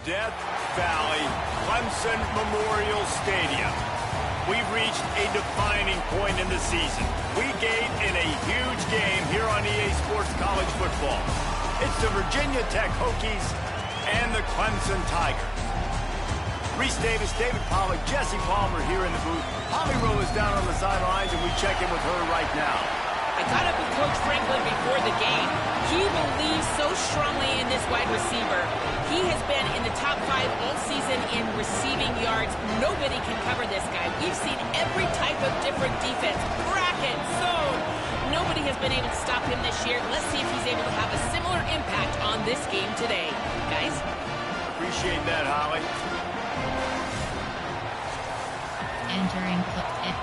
Death Valley, Clemson Memorial Stadium. We've reached a defining point in the season. We gate in a huge game here on EA Sports College Football. It's the Virginia Tech Hokies and the Clemson Tigers. Reese Davis, David Pollack, Jesse Palmer here in the booth. Holly Rowe is down on the sidelines, and we check in with her right now. I caught up with Coach Franklin before the game. He believes so strongly in this wide receiver. He has been in the top 5 all season in receiving yards. Nobody can cover this guy. We've seen every type of different defense, bracket, zone. Nobody has been able to stop him this year. Let's see if he's able to have a similar impact on this game today. Guys? Appreciate that, Holly.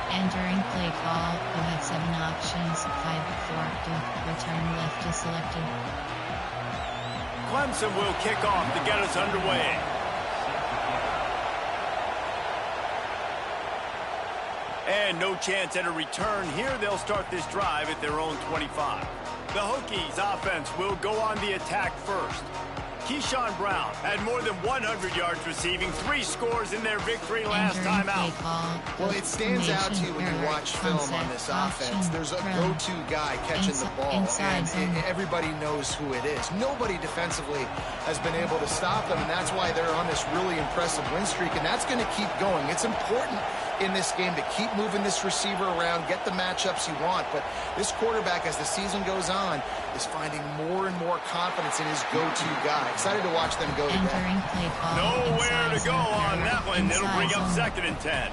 Entering play call, you have 7 options, 5, 4, return left is selected. Clemson will kick off to get us underway. And no chance at a return here. They'll start this drive at their own 25. The Hokies offense will go on the attack first. Keyshawn Brown had more than 100 yards receiving, 3 scores in their victory last time out. Well, it stands out to you when you watch film on this offense. There's a go-to guy catching the ball, and everybody knows who it is. Nobody defensively has been able to stop them, and that's why they're on this really impressive win streak, and that's going to keep going. It's important in this game to keep moving this receiver around, get the matchups you want, but this quarterback, as the season goes on, is finding more and more confidence in his go-to guy. Excited to watch them go today. Nowhere to go on that one. It'll bring up 2nd and 10.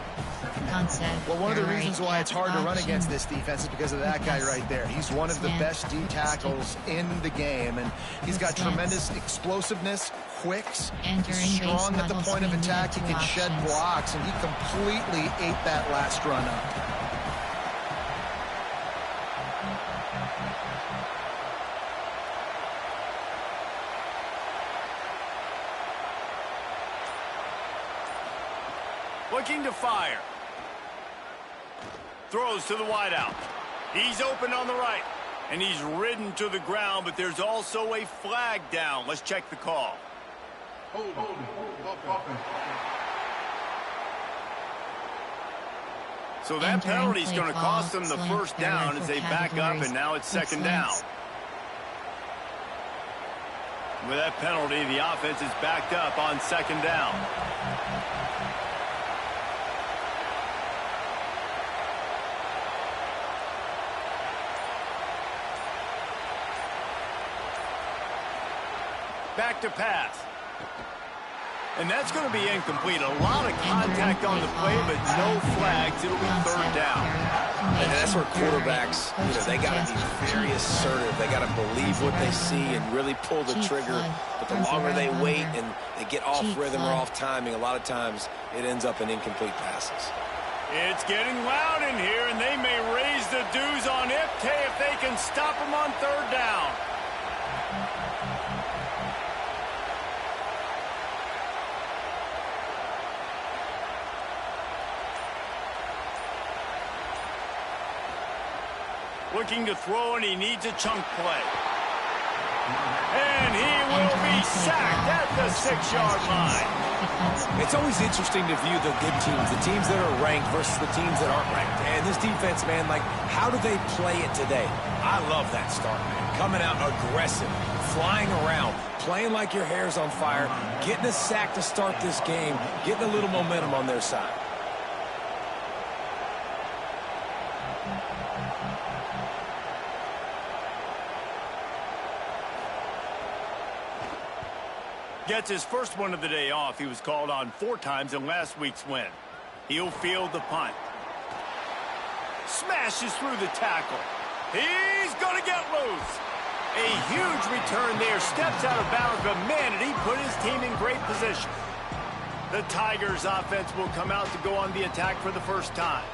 Well, one of the reasons why it's hard to run against this defense is because of that guy right there. He's one of the best D tackles in the game, and he's got tremendous explosiveness, quicks, he's strong at the point of attack, he can shed blocks, and he completely ate that last run up. Looking to fire. Throws to the wideout. He's open on the right. And he's ridden to the ground, but there's also a flag down. Let's check the call. So that penalty is going to cost them the first down as they back up, and now it's 2nd down. With that penalty, the offense is backed up on 2nd down. Back to pass. And that's going to be incomplete. A lot of contact on the play, but no flags. It'll be 3rd down. And that's where quarterbacks, they got to be very assertive. They got to believe what they see and really pull the trigger. But the longer they wait and they get off rhythm or off timing, a lot of times it ends up in incomplete passes. It's getting loud in here, and they may raise the dues on IPTE if they can stop them on 3rd down. Looking to throw, and he needs a chunk play. And he will be sacked at the 6-yard line. It's always interesting to view the good teams, the teams that are ranked versus the teams that aren't ranked. And this defense, man, how do they play it today? I love that start, man. Coming out aggressive, flying around, playing like your hair's on fire, getting a sack to start this game, getting a little momentum on their side. Gets his first one of the day off. He was called on 4 times in last week's win. He'll field the punt. Smashes through the tackle. He's going to get loose. A huge return there. Steps out of bounds, but man, did he put his team in great position. The Tigers offense will come out to go on the attack for the first time.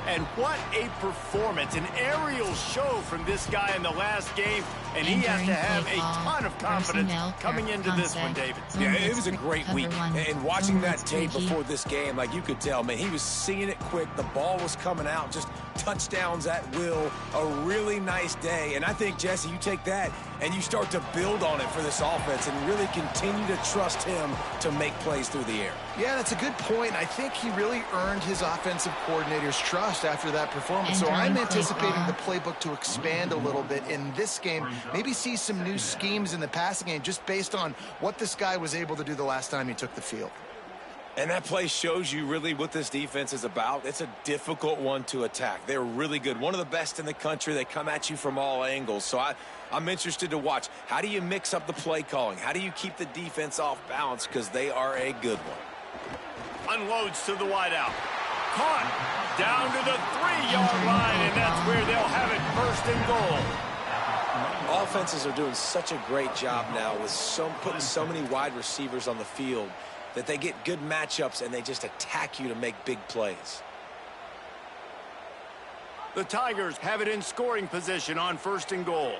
And what a performance, an aerial show from this guy in the last game, and he has to have a ton of confidence coming into this one, David. Yeah, it was a great week, and watching that tape before this game, you could tell, man, he was seeing it quick, the ball was coming out, just touchdowns at will, a really nice day. And I think, Jesse, you take that and you start to build on it for this offense and really continue to trust him to make plays through the air. Yeah, that's a good point. I think he really earned his offensive coordinator's trust after that performance. So I'm anticipating the playbook to expand a little bit in this game, maybe see some new schemes in the passing game just based on what this guy was able to do the last time he took the field. And that play shows you really what this defense is about. It's a difficult one to attack. They're really good. One of the best in the country. They come at you from all angles. So I'm interested to watch. How do you mix up the play calling? How do you keep the defense off balance? Because they are a good one. Unloads to the wideout. Caught down to the 3-yard line, and that's where they'll have it, 1st and goal. Offenses are doing such a great job now with putting so many wide receivers on the field that they get good matchups and they just attack you to make big plays. The Tigers have it in scoring position on 1st and goal.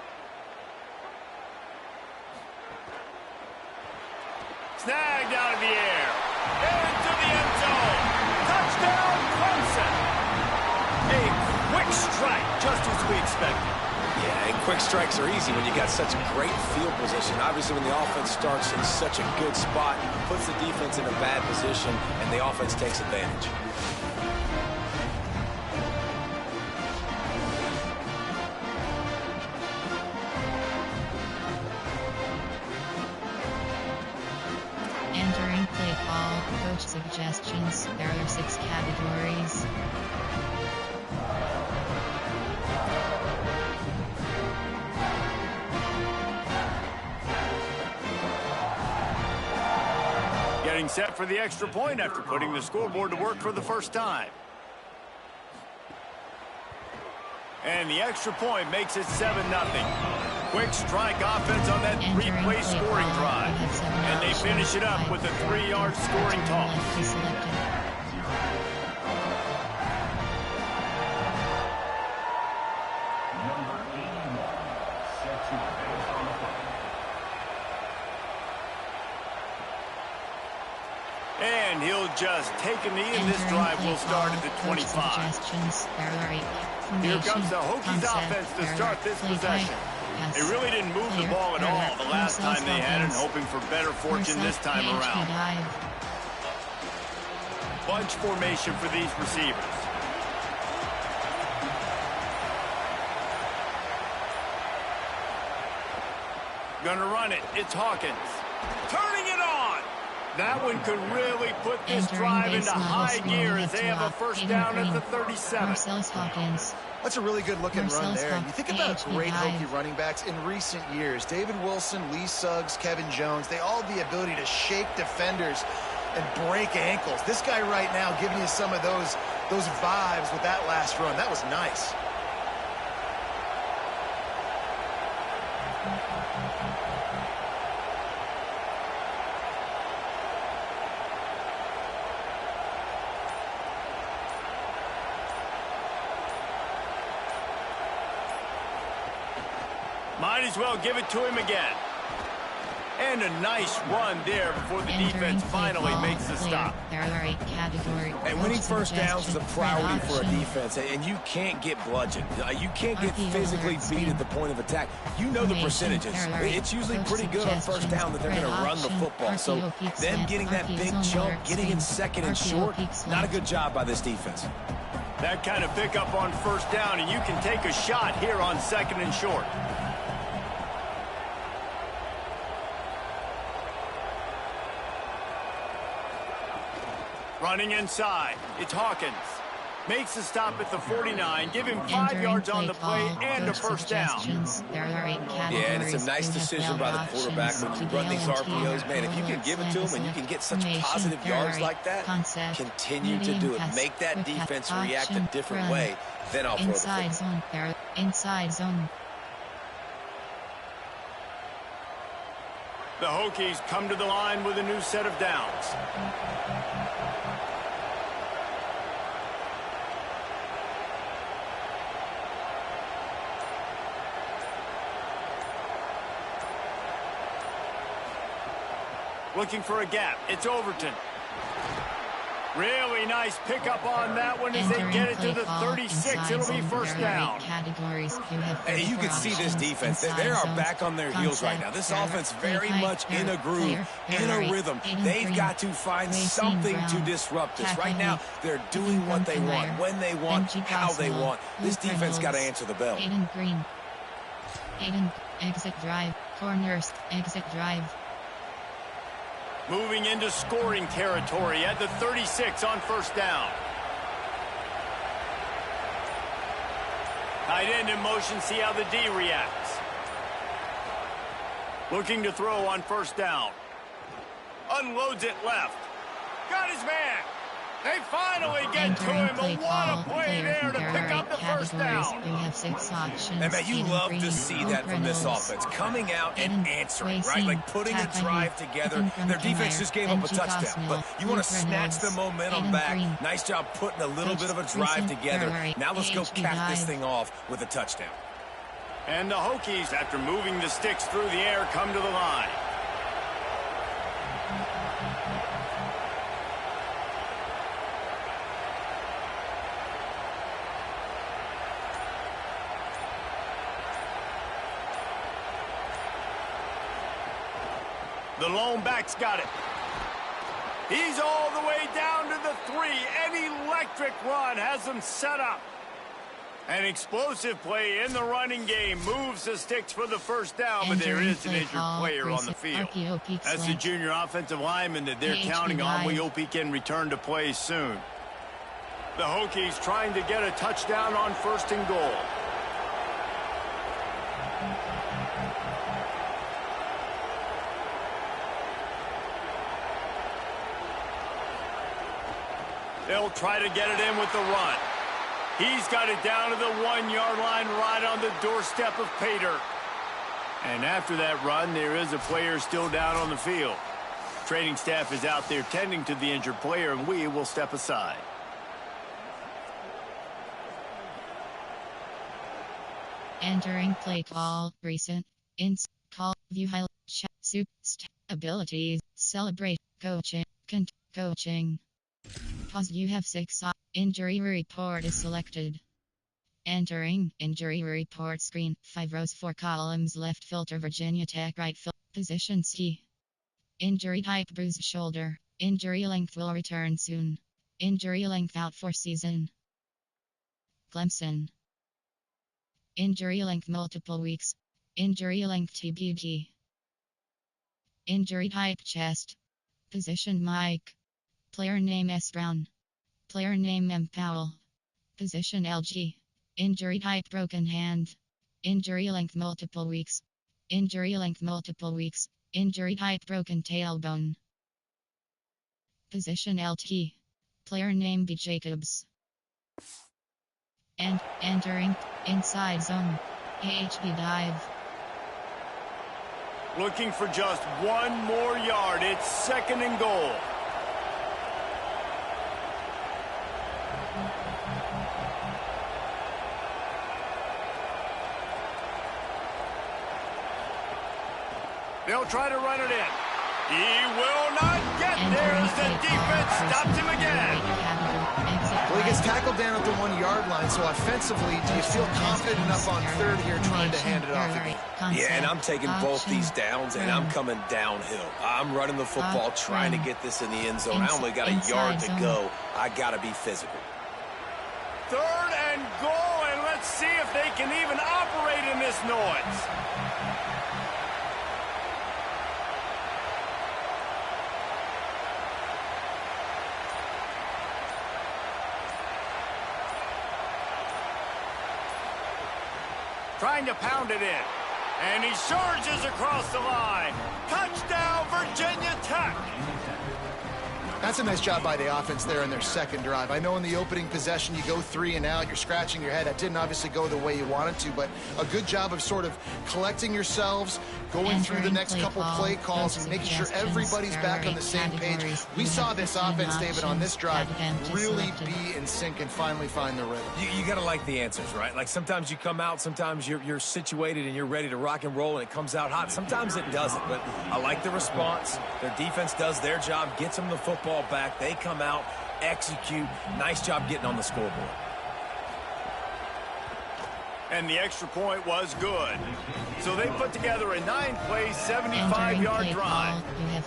Snagged out of the air. Into the end zone. Touchdown, Clemson. A quick strike, just as we expected. Yeah, and quick strikes are easy when you got such great field position. Obviously, when the offense starts in such a good spot, puts the defense in a bad position, and the offense takes advantage. Entering play call, coach suggestions. There are 6 categories. Getting set for the extra point after putting the scoreboard to work for the first time. And the extra point makes it 7-0. Quick strike offense on that 3-play scoring drive. And they finish it up with a 3-yard scoring toss. And he'll just take a knee, and this drive will start at the 25. Here comes the Hokies offense to start this possession. They really didn't move the ball at all the last time they had it, hoping for better fortune this time around. Bunch formation for these receivers. Gonna run it. It's Hawkins. Turning it on. That one could really put this drive into high gear as they have a first down at the 37. That's a really good-looking run there. You think about great Hokie running backs in recent years. David Wilson, Lee Suggs, Kevin Jones, they all have the ability to shake defenders and break ankles. This guy right now giving you some of those vibes with that last run. That was nice. Might as well give it to him again. And a nice run there before the defense finally makes the stop. And winning first downs is a priority for a defense, and you can't get bludgeoned. You can't get physically beat at the point of attack. You know the percentages. It's usually pretty good on first down that they're going to run the football. So them getting that big chunk, getting in second and short, not a good job by this defense. That kind of pickup on first down, and you can take a shot here on second and short. Running inside, it's Hawkins. Makes the stop at the 49, give him 5 yards on the play and a first down. Yeah, and it's a nice decision by the quarterback when you run these RPOs. Man, if you can give it to him and you can get such positive yards like that, continue to do it. Make that defense react a different way, then I'll throw the football. Inside zone. The Hokies come to the line with a new set of downs. Looking for a gap. It's Overton. Really nice pickup on that one as they get it to the 36. It'll be first down. Hey, you can see this defense. They are back on their heels right now. This offense very much in a groove, in a rhythm. They've got to find something to disrupt this. Right now, they're doing what they want, when they want, how they want. This defense got to answer the bell. Aiden Green. Aiden, exit drive. Corners, exit drive. Moving into scoring territory at the 36 on first down. Tight end in motion, see how the D reacts. Looking to throw on first down. Unloads it left. Got his man. They finally get to him, but what a play there to pick up the first down. We have 6 options. And man, you love to see that from this offense. Coming out and answering, right? Like putting a drive together. Their defense just gave up a touchdown, but you want to snatch the momentum back. Nice job putting a little bit of a drive together. Now let's go cap this thing off with a touchdown. And the Hokies, after moving the sticks through the air, come to the line. The lone back's got it. He's all the way down to the 3. An electric run has them set up. An explosive play in the running game moves the sticks for the first down, but there is an injured player on the field. That's the junior offensive lineman that they're counting on. We hope he can return to play soon. The Hokies trying to get a touchdown on first and goal. They'll try to get it in with the run. He's got it down to the 1-yard line right on the doorstep of Pater. And after that run, there is a player still down on the field. Training staff is out there tending to the injured player, and we will step aside. Entering play call. Recent. Ins. Call. View highlight. Soup. Abilities. Celebrate. Coaching. Coaching. Pause. You have 6. Injury report is selected. Entering injury report screen. 5 rows, 4 columns. Left filter Virginia Tech. Right filter. Position C. Injury type bruised shoulder. Injury length will return soon. Injury length out for season. Clemson. Injury length multiple weeks. Injury length TBD. Injury type chest. Position Mike. Player name S. Brown. Player name M. Powell. Position LG. Injury type broken hand. Injury length multiple weeks. Injury length multiple weeks. Injury type broken tailbone. Position LT. Player name B. Jacobs. And entering inside zone. AHB dive. Looking for just 1 more yard. It's second and goal. They'll try to run it in. He will not get there as the defense stops him again. Well, he gets tackled down at the 1-yard line, so offensively, do you feel confident enough on third here trying to hand it off again? Yeah, and I'm taking both these downs, and I'm coming downhill. I'm running the football, trying to get this in the end zone. I only got a yard to go. I got to be physical. Third and goal, and let's see if they can even operate in this noise. Trying to pound it in. And he surges across the line. Touchdown, Virginia Tech. That's a nice job by the offense there in their second drive. I know in the opening possession you go 3 and out, you're scratching your head. That didn't obviously go the way you wanted to, but a good job of sort of collecting yourselves, going through the next couple play calls and making sure everybody's back on the same page. We saw this offense, David, on this drive really be in sync and finally find the rhythm. You got to like the answers, right? Like sometimes you come out, sometimes you're situated and you're ready to rock and roll and it comes out hot. Sometimes it doesn't, but I like the response. Their defense does their job, gets them the football back. They come out execute. Nice job getting on the scoreboard. And the extra point was good. So they put together a 9-play, 75-yard drive.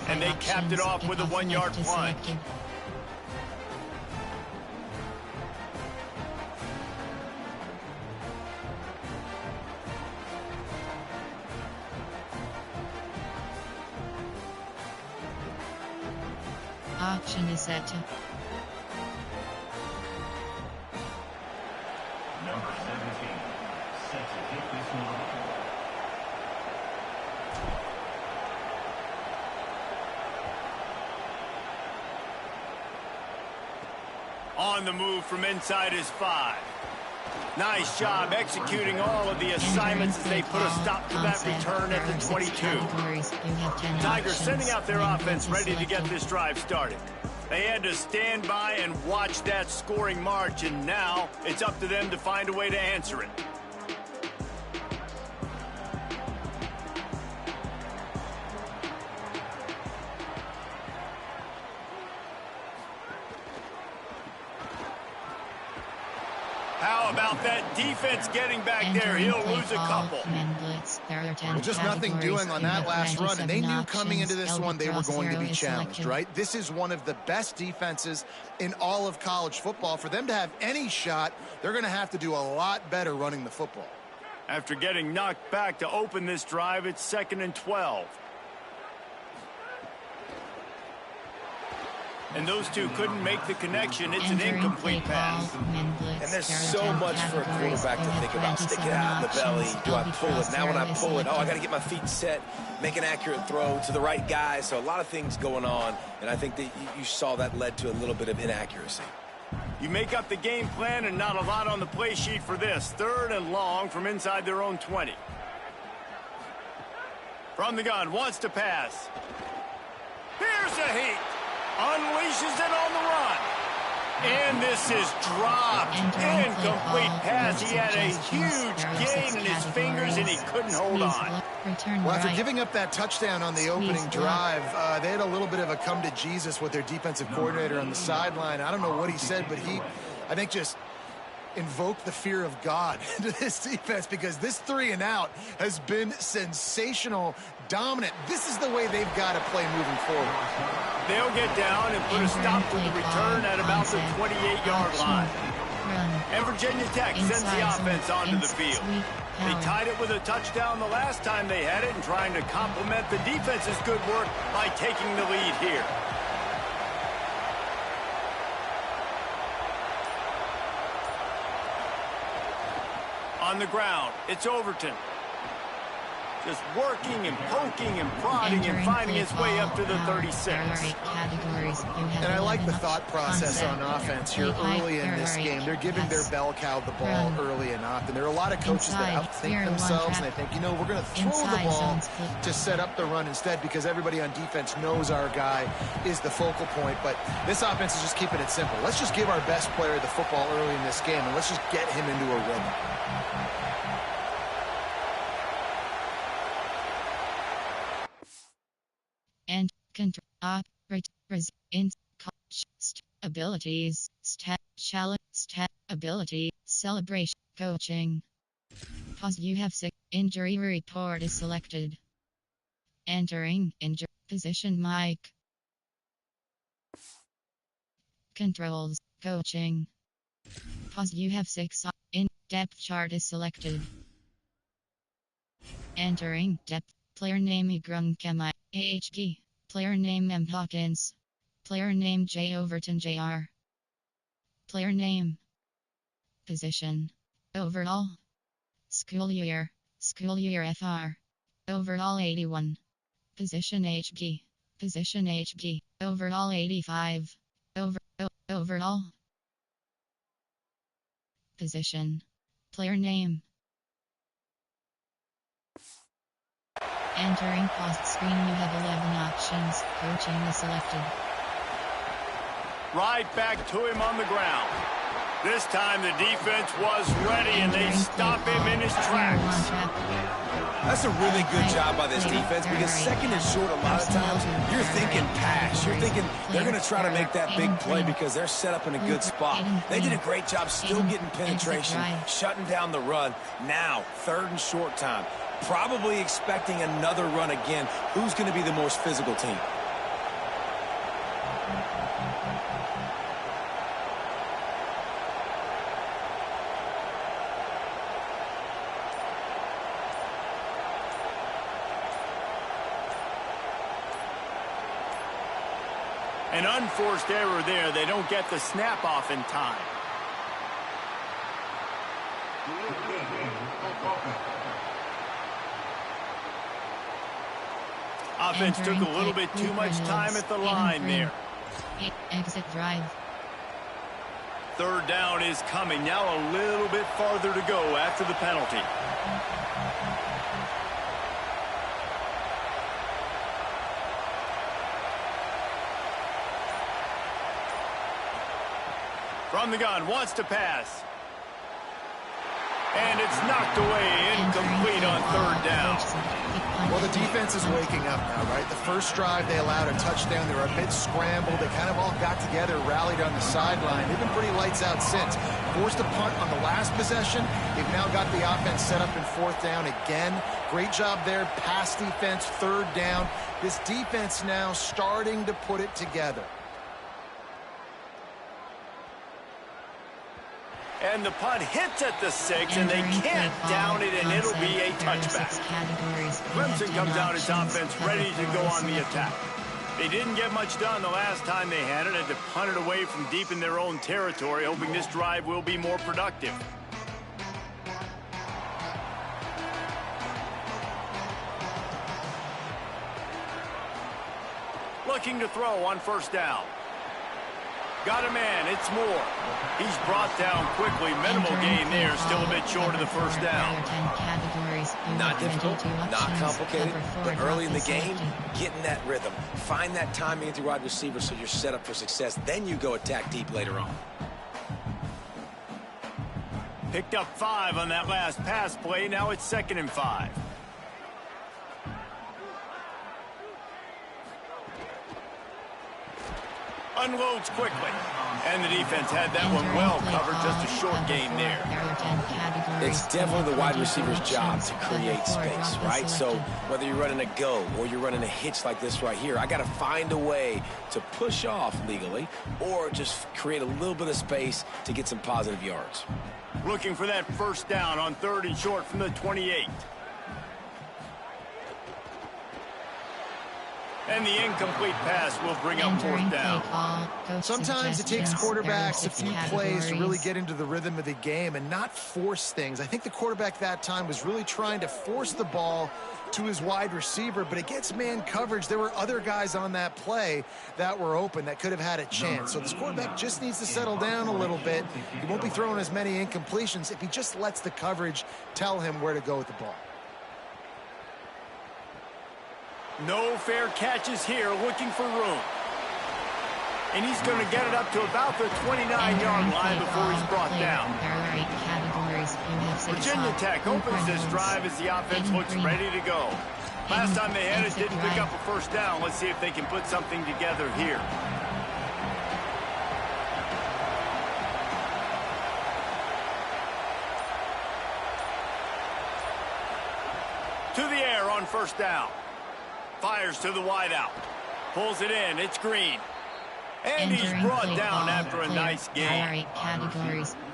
And they capped it off with a 1-yard plunge. Option is set to number 17, set to hit this one. On the move from inside his 5. Nice job executing all of the assignments as they put a stop to that return at the 22. Tigers sending out their offense ready to get this drive started. They had to stand by and watch that scoring march, and now it's up to them to find a way to answer it. How about that defense getting back there? He'll lose a couple. Well, just nothing doing on that last run, and they knew coming into this one they were going to be challenged, right? This is one of the best defenses in all of college football. For them to have any shot, they're going to have to do a lot better running the football. After getting knocked back to open this drive, it's 2nd and 12. And those two couldn't make the connection. It's an incomplete pass. And there's so much for a quarterback to think about. Stick it out in the belly. Do I pull it? Now when I pull it, oh, I got to get my feet set, make an accurate throw to the right guy. So a lot of things going on. And I think that you saw that led to a little bit of inaccuracy. You make up the game plan and not a lot on the play sheet for this. 3rd and long from inside their own 20. From the gun, wants to pass. Here's a heat. Unleashes it on the run. And this is dropped. Incomplete pass. He had a huge gain in his fingers, and he couldn't hold on. Well, after giving up that touchdown on the opening drive, they had a little bit of a come to Jesus with their defensive coordinator on the sideline. I don't know what he said, but he, I think, just invoked the fear of God into this defense, because this 3-and-out has been sensational, dominant. This is the way they've got to play moving forward. They'll get down and put a stop to the return at about the 28-yard line. And Virginia Tech sends the offense onto the field. They tied it with a touchdown the last time they had it, and trying to complement the defense's good work by taking the lead here. On the ground, it's Overton. Just working and poking and prodding and finding his way up to the 36. And I like the thought process on offense here early in this game. They're giving their bell cow the ball early and often. There are a lot of coaches that outthink themselves, and they think, you know, we're going to throw the ball to set up the run instead, because everybody on defense knows our guy is the focal point. But this offense is just keeping it simple. Let's just give our best player the football early in this game, and let's just get him into a rhythm. And control operate in abilities ability celebration coaching. Pause. You have sick injury report is selected. Entering injury position Mike. Controls coaching. Pause. You have 6 in depth chart is selected. Entering depth player name Igrung Kemai AHP. Player name M. Hawkins. Player name J. Overton Jr. Player name. Position. Overall. School year FR. Overall 81. Position HP. Position HP. Overall 85. Overall. Position. Player name. Entering cost screen, you have 11 options. Coaching is selected. Right back to him on the ground. This time the defense was ready, and they stop him in his tracks. That's a really good job by this defense because second and short, a lot of times, you're thinking pass. You're thinking they're going to try to make that big play because they're set up in a good spot. They did a great job still getting penetration, shutting down the run. Now, third and short time. Probably expecting another run again. Who's going to be the most physical team? An unforced error there. They don't get the snap off in time. Offense took a little bit too much time at the line there. Exit drive. Third down is coming. Now a little bit farther to go after the penalty. From the gun, wants to pass. And it's knocked away, incomplete on third down. Well, the defense is waking up now, right? The first drive, they allowed a touchdown. They were a bit scrambled. They kind of all got together, rallied on the sideline. They've been pretty lights out since. Forced a punt on the last possession. They've now got the offense set up in fourth down again. Great job there. Pass defense, third down. This defense now starting to put it together. And the punt hits at the 6, and they can't down it, and it'll be a touchback. Clemson comes out its offense ready to go on the attack. They didn't get much done the last time they had it, and to punt it away from deep in their own territory, hoping this drive will be more productive. Looking to throw on first down. Got a man, it's Moore. He's brought down quickly. Minimal gain there, still a bit short of the first down. Not difficult, not complicated, but early in the game, getting that rhythm. Find that timing at the wide receiver so you're set up for success. Then you go attack deep later on. Picked up 5 on that last pass play. Now it's 2nd and 5. Unloads quickly. And the defense had that one well covered, just a short gain there. It's definitely the wide receiver's job to create space, right? So whether you're running a go or you're running a hitch like this right here, I got to find a way to push off legally or just create a little bit of space to get some positive yards. Looking for that first down on 3rd and short from the 28. And the incomplete pass will bring up 4th down. Sometimes it takes quarterbacks a few plays to really get into the rhythm of the game and not force things. I think the quarterback that time was really trying to force the ball to his wide receiver, but against man coverage, there were other guys on that play that were open that could have had a chance. So this quarterback just needs to settle down a little bit. He won't be throwing as many incompletions if he just lets the coverage tell him where to go with the ball. No fair catches here, looking for room. And he's going to get it up to about the 29-yard line before he's brought down. Virginia Tech opens this drive as the offense looks ready to go. Last time they had it, didn't pick up a first down. Let's see if they can put something together here. To the air on first down. Fires to the wideout. Pulls it in. It's Green. And he's brought down after a nice game.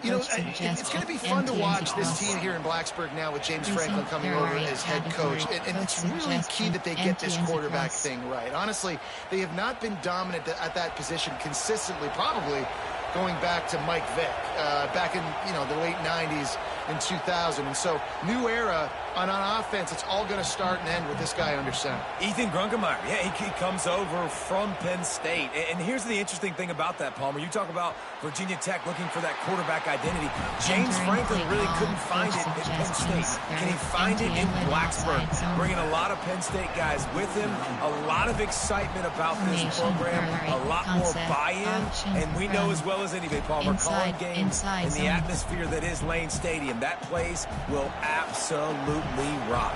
You know, it's going to be fun to watch this team here in Blacksburg now with James Franklin coming over as head coach. And it's really key that they get this quarterback thing right. Honestly, they have not been dominant at that position consistently, probably going back to Mike Vick back in, the late 90s and 2000. And so, new era on offense. It's all going to start and end with this guy under center. Ethan Grunkemeyer, yeah, he comes over from Penn State. And here's the interesting thing about that, Palmer. You talk about Virginia Tech looking for that quarterback identity. James Franklin really couldn't find it at Penn State. Can he find it in Blacksburg? Bringing a lot of Penn State guys with him, a lot of excitement about this program, a lot more buy-in, and we know as well as anybody, Palmer, calling games in the atmosphere that is Lane Stadium. That place will absolutely rock.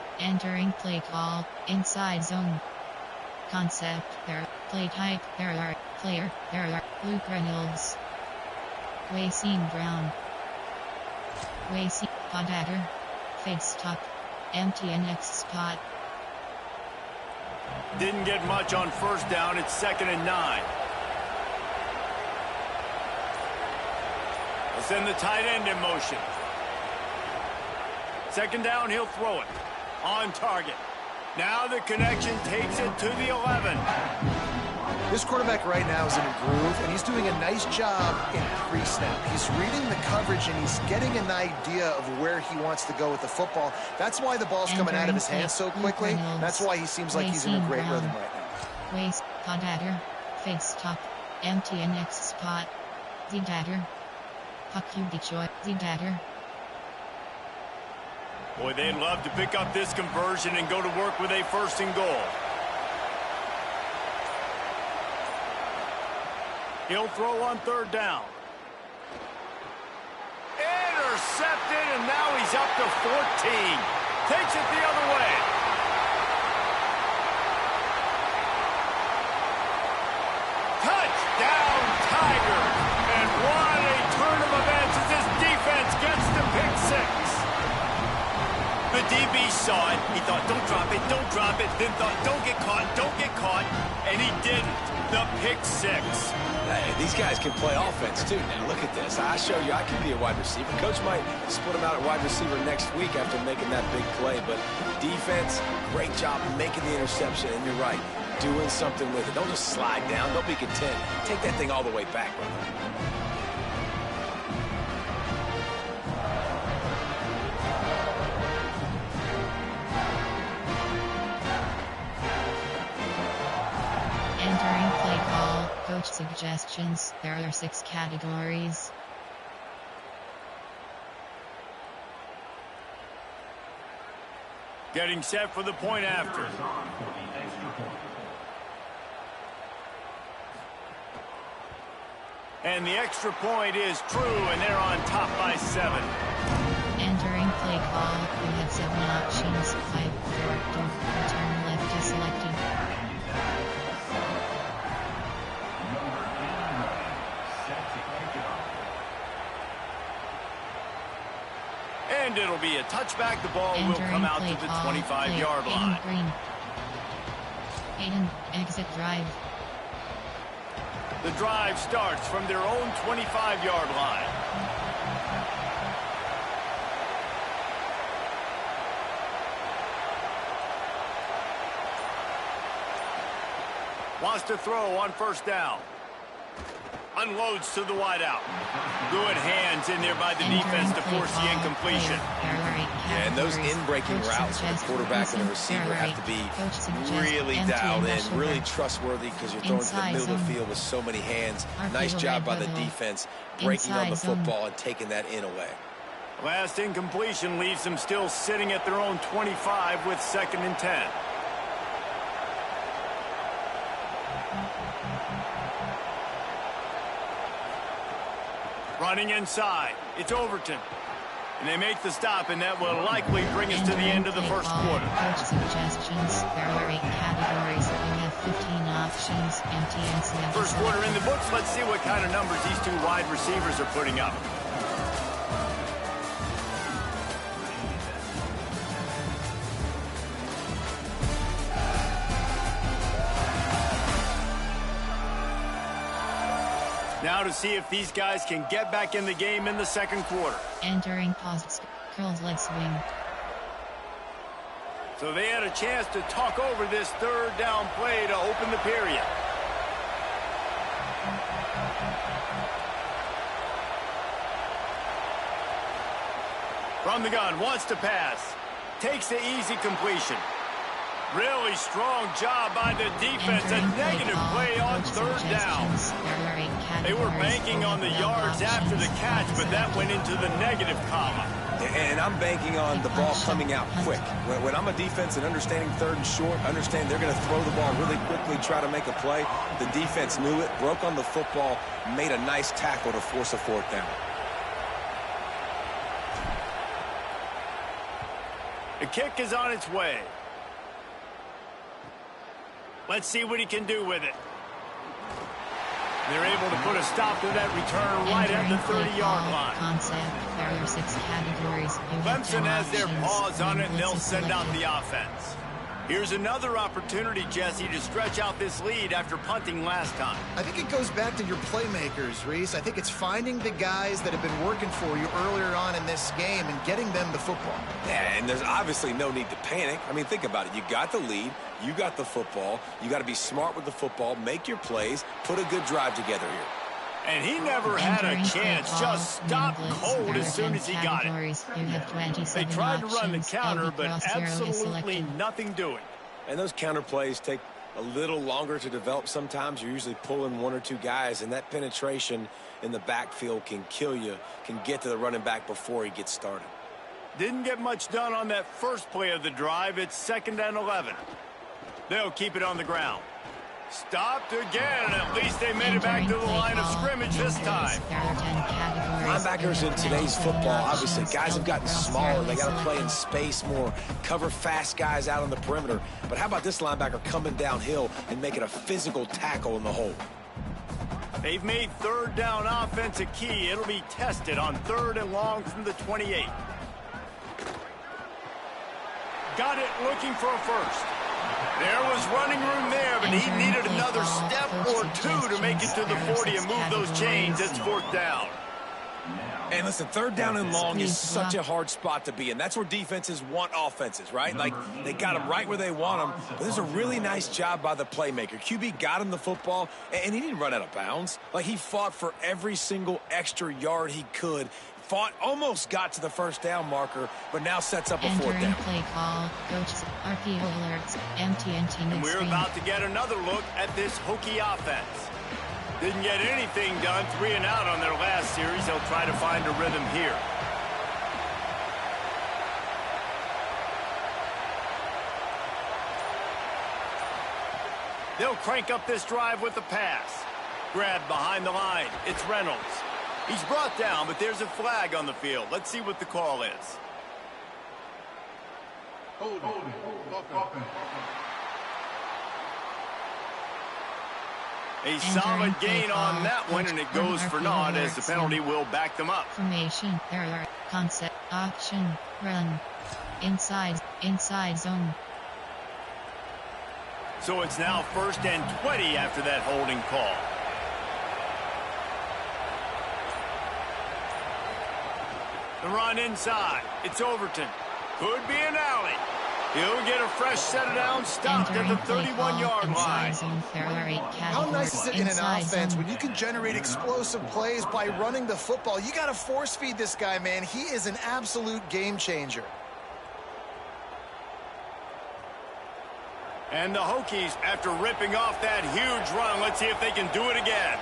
Entering play call, inside zone. Concept, there. Play type, there are. Player, there are. Luke Reynolds. Wayne Brown. Wayne Podatter. Fade stop. Empty and X spot. Didn't get much on first down. It's 2nd and 9. We'll send the tight end in motion. 2nd down, he'll throw it. On target. Now the connection takes it to the 11. This quarterback right now is in a groove, and he's doing a nice job in pre-snap. He's reading the coverage, and he's getting an idea of where he wants to go with the football. That's why the ball's coming out of his hands so quickly. That's why he seems like he's in a great rhythm right now. Waste, Podatter, fade stop, empty and X spot. The Datter. Puck you Detroit, the Datter. Boy, they'd love to pick up this conversion and go to work with a 1st and goal. He'll throw on 3rd down. Intercepted, and now he's up to 14. Takes it the other way. Touchdown, Tigers. And what a turn of events as this defense gets the pick 6. The DB saw it. He thought, don't drop it. Then thought, don't get caught. And he didn't. The pick 6. Hey, these guys can play offense, too. Now, look at this. I show you I can be a wide receiver. Coach might split him out at wide receiver next week after making that big play. But defense, great job making the interception. And you're right, doing something with it. Don't just slide down. Don't be content. Take that thing all the way back, brother. Entering play call, coach suggestions. There are 6 categories. Getting set for the point after. And the extra point is true, and they're on top by 7. Entering play call, you have 7 options. 5, 4, 2, turn left is selected. And it'll be a touchback. The ball will come out to the 25-yard line. Green. Aiden, exit drive. The drive starts from their own 25-yard line. Wants to throw on 1st down. Unloads to the wideout. Good hands in there by the defense to force the incompletion. Yeah, and those in-breaking routes for the quarterback and the receiver have to be really dialed in, really trustworthy, because you're throwing to the middle of the field with so many hands. Nice job by the defense breaking on the football and taking that in away. Last incompletion leaves them still sitting at their own 25 with 2nd and 10. Running inside. It's Overton. And they make the stop, and that will likely bring us to the end of the 1st quarter. Coach suggestions. There are 8 categories. We have 15 options. Empty and 7. 1st quarter in the books. Let's see what kind of numbers these 2 wide receivers are putting up. Now to see if these guys can get back in the game in the 2nd quarter. Entering post curls leg swing. So they had a chance to talk over this 3rd down play to open the period. From the gun, wants to pass. Takes the easy completion. Really strong job by the defense. A negative play on 3rd down. They were banking on the yards after the catch, but that went into the negative column. And I'm banking on the ball coming out quick. When I'm a defense and understanding 3rd and short, understand they're going to throw the ball really quickly, try to make a play. The defense knew it, broke on the football, made a nice tackle to force a 4th down. The kick is on its way. Let's see what he can do with it. They're able to put a stop to that return right at the 30-yard line. Concept, there are 6 categories. Clemson has their paws on it, and they'll send out the offense. Here's another opportunity, Jesse, to stretch out this lead after punting last time. I think it goes back to your playmakers, Reese. I think it's finding the guys that have been working for you earlier on in this game and getting them the football. Yeah, and there's obviously no need to panic. I mean, think about it. You got the lead. You got the football. You got to be smart with the football, make your plays, put a good drive together here. And he never had a chance, just stopped cold as soon as he got it. They tried to run the counter, but absolutely nothing doing. And those counter plays take a little longer to develop sometimes. You're usually pulling 1 or 2 guys, and that penetration in the backfield can kill you, can get to the running back before he gets started. Didn't get much done on that first play of the drive. It's 2nd and 11. They'll keep it on the ground. Stopped again, and at least they made it back to the line of scrimmage this time. Linebackers in today's football, obviously, guys have gotten smaller. They got to play in space more, cover fast guys out on the perimeter. But how about this linebacker coming downhill and making a physical tackle in the hole? They've made 3rd down offense a key. It'll be tested on 3rd and long from the 28. Got it looking for a first. There was running room there, but he needed another step or 2 to make it to the 40 and move those chains. It's 4th down. And listen, 3rd down and long is such a hard spot to be in. That's where defenses want offenses, right? Like, they got them right where they want them. But there's a really nice job by the playmaker. QB got him the football, and he didn't run out of bounds. Like, he fought for every single extra yard he could. Fought, almost got to the 1st down marker, but now sets up a 4th down. Play call, coaches, RPO alerts, MTNT. And we're about to get another look at this Hokie offense. Didn't get anything done, 3 and out on their last series. They'll try to find a rhythm here. They'll crank up this drive with the pass. Grabbed behind the line. It's Reynolds. He's brought down, but there's a flag on the field. Let's see what the call is. A solid gain on that one, and it goes for naught as the penalty will back them up. Formation, error, concept, option, run, inside zone. So it's now 1st and 20 after that holding call. The run inside. It's Overton. Could be an alley. He'll get a fresh set of downs stopped at the 31-yard line. How nice is it in an offense when you can generate explosive plays by running the football? You got to force feed this guy, man. He is an absolute game changer. And the Hokies, after ripping off that huge run, let's see if they can do it again.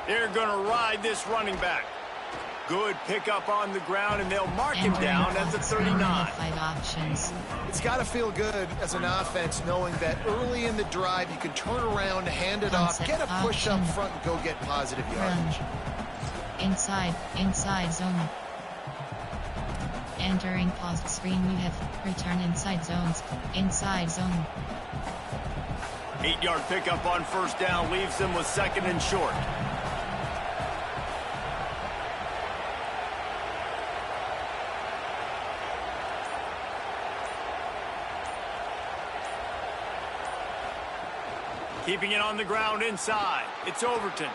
They're going to ride this running back. Good pickup on the ground, and they'll mark him down at the 39. It's got to feel good as an offense knowing that early in the drive you can turn around, hand it off, get a push up front, and go get positive yardage. Inside zone. Entering pause screen, you have return inside zones. Inside zone. 8-yard pickup on 1st down leaves them with 2nd and short. Keeping it on the ground inside. It's Overton.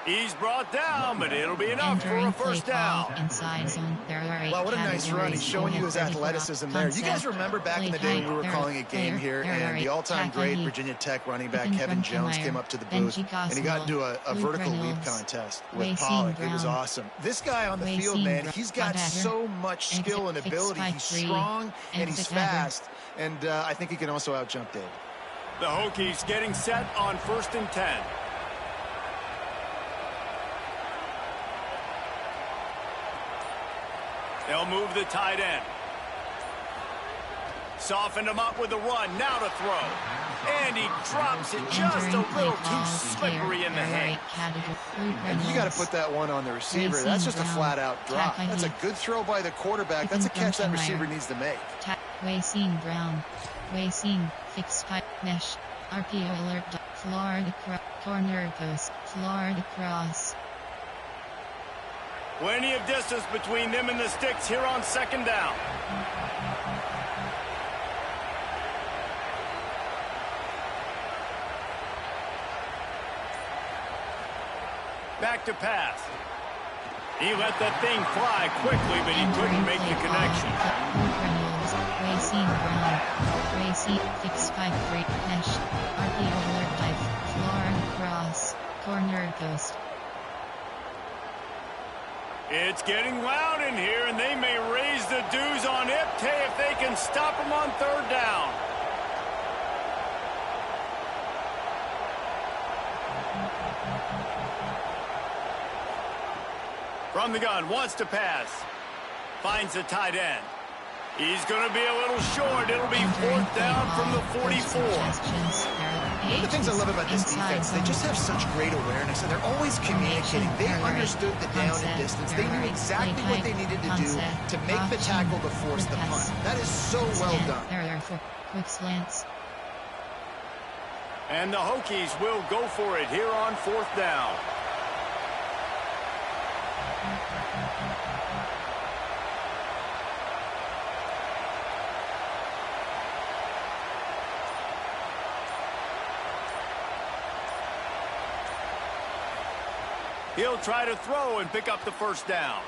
He's brought down, but it'll be enough for a 1st down. Inside zone. Well, what a nice run. He's showing you his athleticism there. You guys remember back in the day when we were calling a game here, and the all-time great Virginia Tech running back Kevin Jones came up to the booth, and he got into a vertical leap contest with Pollock. It was awesome. This guy on the field, man, he's got so much skill and ability. He's strong, and he's fast, and I think he can also out-jump Dave. The Hokies getting set on 1st and 10. They'll move the tight end. Softened him up with the run. Now to throw. And he drops it just a little too slippery in the hand. And you got to put that one on the receiver. That's just a flat-out drop. That's a good throw by the quarterback. That's a catch that receiver needs to make. Waycine Brown. Waycine, fixed pipe, mesh, RPO alert, Florida corner post, Florida cross. Plenty of distance between them and the sticks here on second down. Back to pass. He let that thing fly quickly, but he couldn't make the connection. Waycine Brown. Waycine, fixed pipe, break, mesh, RPO alert, dive, Florida cross, corner post. It's getting loud in here, and they may raise the dues on Ipte if they can stop him on third down. From the gun, wants to pass. Finds the tight end. He's going to be a little short. It'll be fourth down from the 44. One of the things I love about this defense, they just have such great awareness, and they're always communicating. They understood the down and distance. They knew exactly what they needed to do to make the tackle to force the punt. That is so well done. Quick slants. And the Hokies will go for it here on fourth down. He'll try to throw and pick up the first down.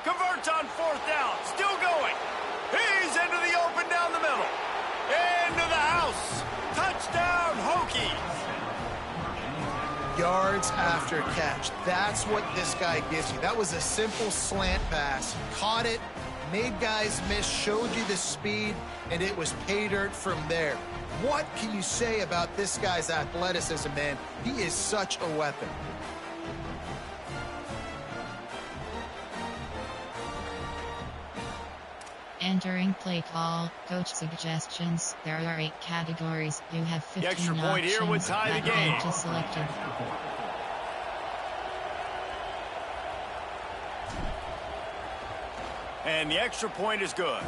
Converts on fourth down. Still going. He's into the open down the middle. Into the house. Touchdown, Hokies. Yards after catch. That's what this guy gives you. That was a simple slant pass. Caught it, made guys miss, showed you the speed, and it was pay dirt from there. What can you say about this guy's athleticism, man? He is such a weapon. Entering play call, coach suggestions. There are 8 categories. You have 15 the extra point here would tie the game. Selected. And the extra point is good.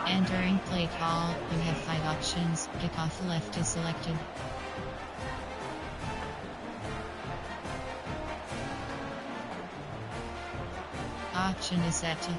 Entering play call, you have 5 options. Kickoff left is selected. Option is set to.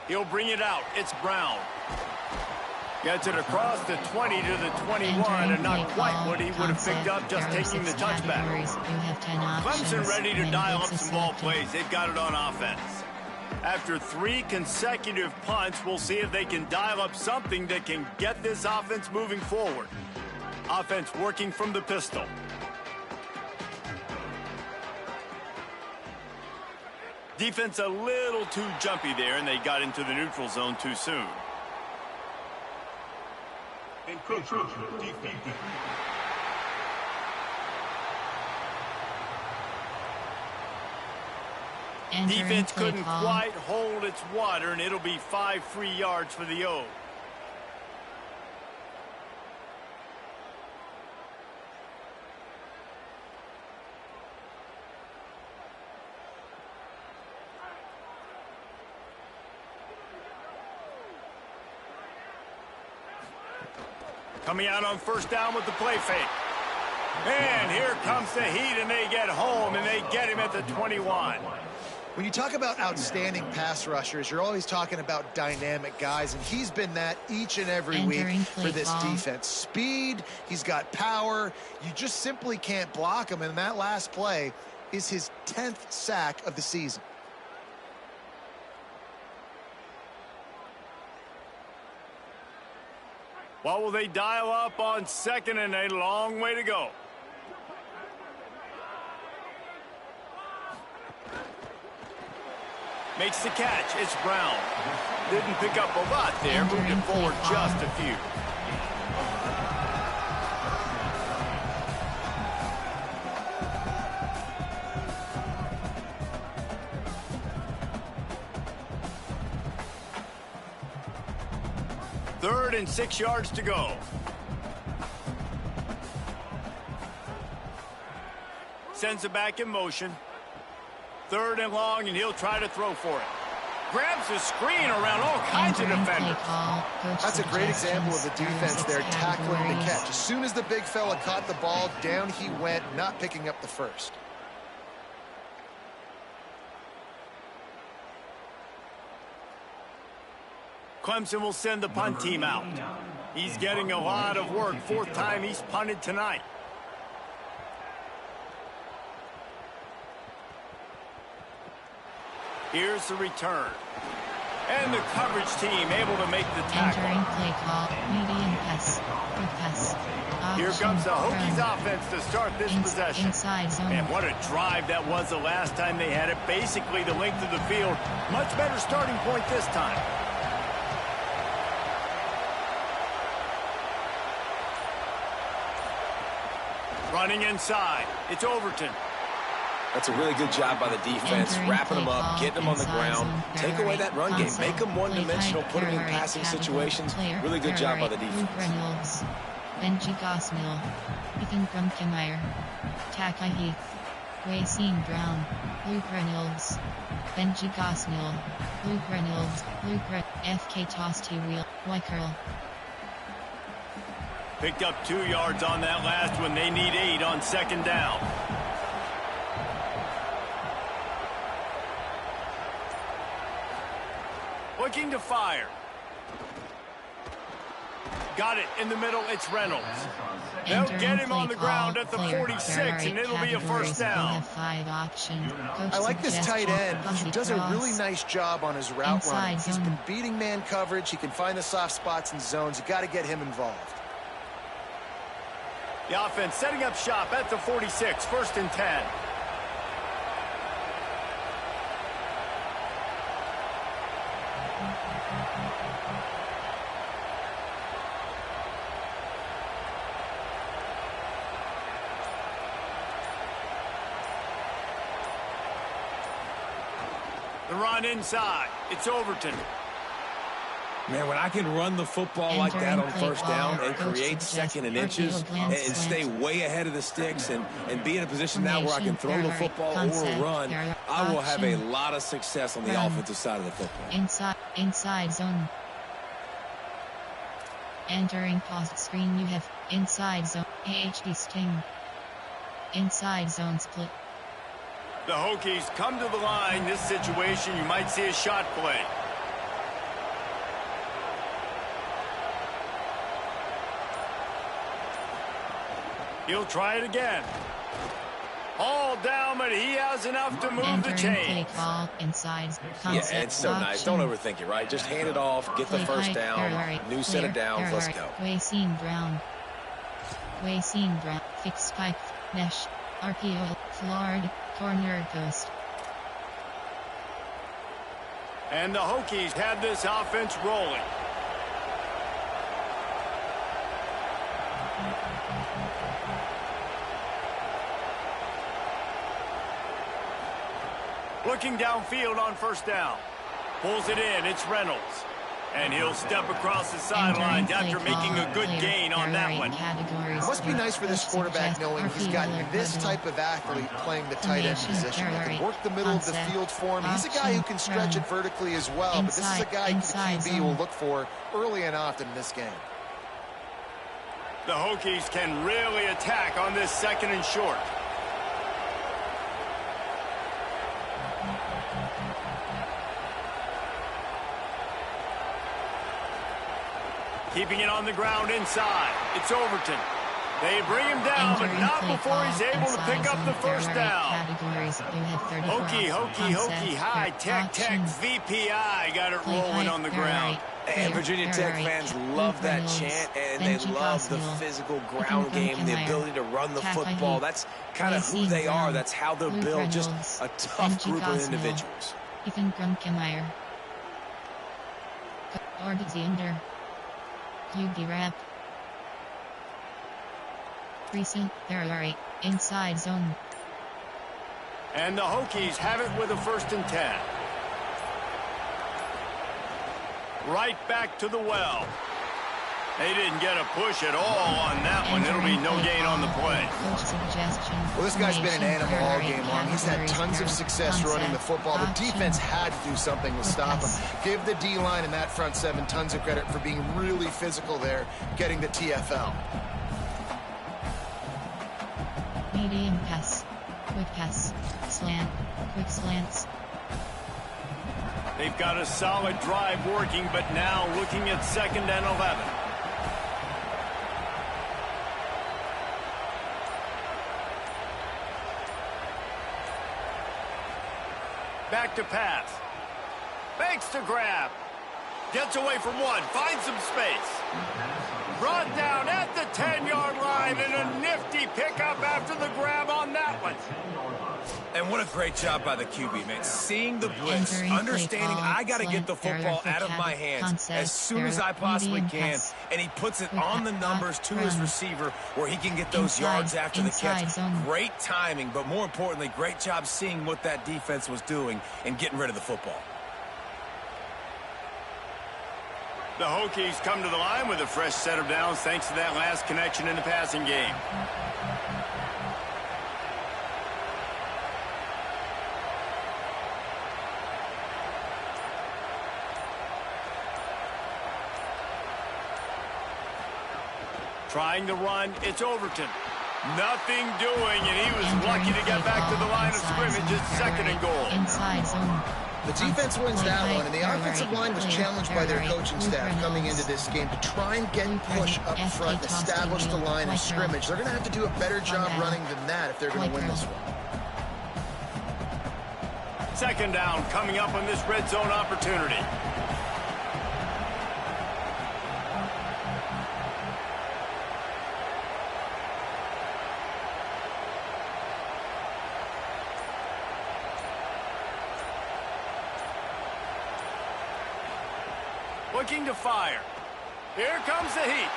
He'll bring it out. It's Brown. Gets it across the 20 to the 21, and not quite what he would have picked up just taking the touchback. Clemson ready to dial up some ball plays. They've got it on offense. After 3 consecutive punts, we'll see if they can dial up something that can get this offense moving forward. Offense working from the pistol. Defense a little too jumpy there, and they got into the neutral zone too soon. Defense couldn't quite hold its water, and it'll be 5 free yards for the O. Coming out on first down with the play fake. And here comes the heat, and they get home, and they get him at the 21. When you talk about outstanding pass rushers, you're always talking about dynamic guys, and he's been that each and every week for this defense. Speed, he's got power. You just simply can't block him, and that last play is his 10th sack of the season. What will they dial up on second, and a long way to go? Makes the catch. It's Brown. Didn't pick up a lot there. Moved it forward just a few. Third and 6 yards to go. Sends it back in motion. Third and long, and he'll try to throw for it. Grabs the screen around all kinds of defenders. That's a great example of the defense there tackling the catch. As soon as the big fella caught the ball, down he went, not picking up the first. Clemson will send the punt team out. He's getting a lot of work. Fourth time he's punted tonight. Here's the return. And the coverage team able to make the tackle. Entering play call, medium pass, quick pass. Here comes the Hokies offense to start this possession. Inside zone. And what a drive that was the last time they had it. Basically the length of the field. Much better starting point this time. Running inside. It's Overton. That's a really good job by the defense, wrapping them up, getting them on the ground. Take away that run game. Make them one-dimensional, put them in passing situations. Really good job by the defense. Benji Gosnell, Ethan Grunkemeyer, Takai Heath, Wayne Brown, Luke Reynolds, Benji Gosnell, Luke Reynolds, FK Tosti Wheel, Wycurl. Picked up 2 yards on that last one. They need 8 on second down. Looking to fire. Got it in the middle. It's Reynolds. They'll get him on the ground at the 46, and it'll be a first down. I like this tight end. He does a really nice job on his route running. He's been beating man coverage. He can find the soft spots and zones. You got to get him involved. The offense setting up shop at the 46, first and 10. The run inside. It's Overton. Man, when I can run the football like that on first down and create second and inches and stay way ahead of the sticks and be in a position now where I can throw the football or run, I will have a lot of success on the offensive side of the football. Inside zone. Entering post screen, you have inside zone. AHD sting. Inside zone split. The Hokies come to the line. This situation, you might see a shot play. He'll try it again. All down, but he has enough to move the chains. Yeah, it's so nice. Don't overthink it, right? Just hand it off, get the first down, new set of downs, let's go. Wayne Brown, fixed spike, mesh, RPO, Florida, corner ghost. And the Hokies have this offense rolling. Looking downfield on first down. Pulls it in. It's Reynolds. And he'll step across the sidelines after making a good gain on that one. It must be nice for this quarterback knowing he's got this type of athlete playing the tight end position. He can work the middle of the field for him. He's a guy who can stretch it vertically as well, but this is a guy the QB will look for early and often in this game. The Hokies can really attack on this second and short. Keeping it on the ground inside. It's Overton. They bring him down, but not before he's able to pick up the first down. Hokie, high, tech, VPI got it rolling on the ground. And Virginia Tech fans love that chant, and they love the physical ground game, the ability to run the football. That's kind of who they are. That's how they're built, just a tough group of individuals. Ethan Grunkemeyer. Orgazinder. QB Rap. Recent Ferrari. Inside zone. And the Hokies have it with a 1st and 10. Right back to the well. They didn't get a push at all on that one. It'll be no gain on the play. Well, this guy's been an animal all game long. He's had tons of success running the football. The defense had to do something to stop him. Give the D-line and that front 7 tons of credit for being really physical there, getting the TFL. Medium pass. Quick pass. Slant. Quick slants. They've got a solid drive working, but now looking at 2nd and 11. Back to pass. Makes the grab. Gets away from one. Finds some space. Brought down at the 10-yard line, and a nifty pickup after the grab on that one. And what a great job by the QB, man. Seeing the blitz, understanding I got to get the football out of my hands as soon as I possibly can, and he puts it on the numbers to his receiver where he can get those yards after the catch. Great timing, but more importantly, great job seeing what that defense was doing and getting rid of the football. The Hokies come to the line with a fresh set of downs thanks to that last connection in the passing game. Trying to run, it's Overton. Nothing doing, and he was lucky to get back to the line of scrimmage at 2nd and goal. Inside zone. The defense wins that one, and the offensive line was challenged by their coaching staff coming into this game to try and get push up front and establish the line of scrimmage. They're going to have to do a better job running than that if they're going to win this one. 2nd down coming up on this red zone opportunity. Looking to fire. Here comes the heat.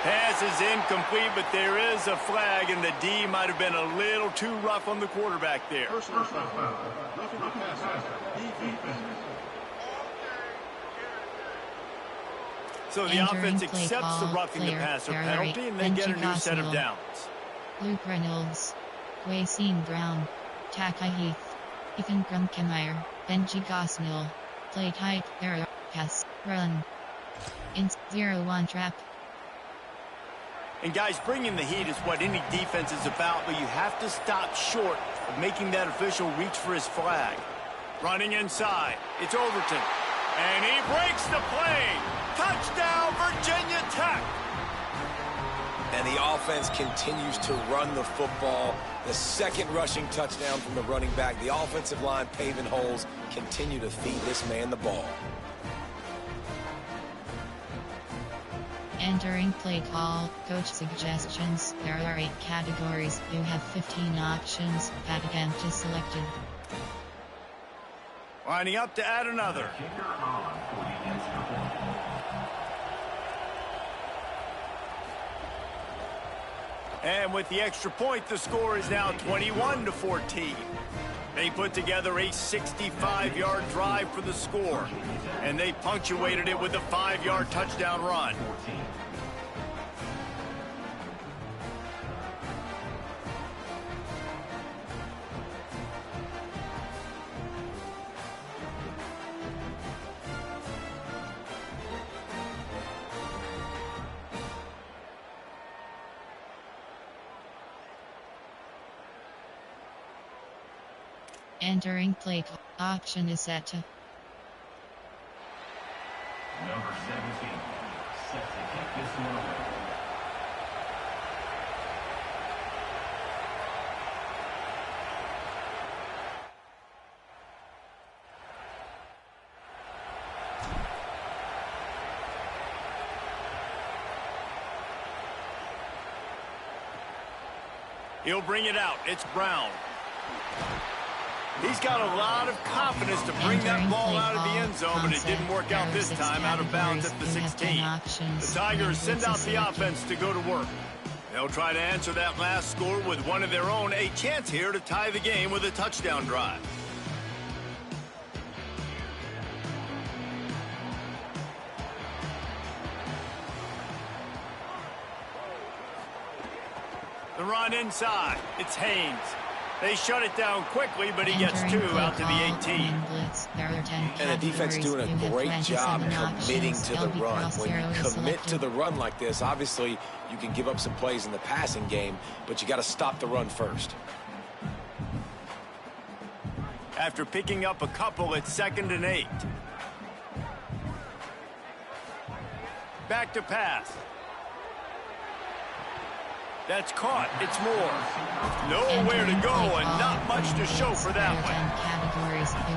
Pass is incomplete, but there is a flag, and the D might have been a little too rough on the quarterback there. So the offense accepts the roughing the passer penalty, and they get a new set of downs. Luke Reynolds. Wayseen Brown. Takai Heath. Ethan Grunkemeyer. Benji Gosnell. Play tight. Error. Pass. Run. In 0-1 trap. And guys, bringing the heat is what any defense is about, but you have to stop short of making that official reach for his flag. Running inside. It's Overton. And he breaks the play. Touchdown, Virginia Tech. And the offense continues to run the football. The 2nd rushing touchdown from the running back. The offensive line paving holes. Continue to feed this man the ball. Entering play call, coach suggestions. There are 8 categories. You have 15 options. That again is selected. Lining up to add another. And with the extra point, the score is now 21-14. They put together a 65-yard drive for the score, and they punctuated it with a 5-yard touchdown run. Entering play call. Option is set to. Number 17, set to kick this one away. He'll bring it out. It's Brown. He's got a lot of confidence to bring that ball out of the end zone, but it didn't work out this time, out of bounds at the 16. The Tigers send out the offense to go to work. They'll try to answer that last score with one of their own, a chance here to tie the game with a touchdown drive. The run inside. It's Haynes. They shut it down quickly, but he gets two out to the 18. And the defense doing a great job committing to the run. When you commit to the run like this, obviously you can give up some plays in the passing game, but you got to stop the run first. After picking up a couple, it's 2nd and 8. Back to pass. That's caught. It's Moore. Nowhere to go and not much to show for that one.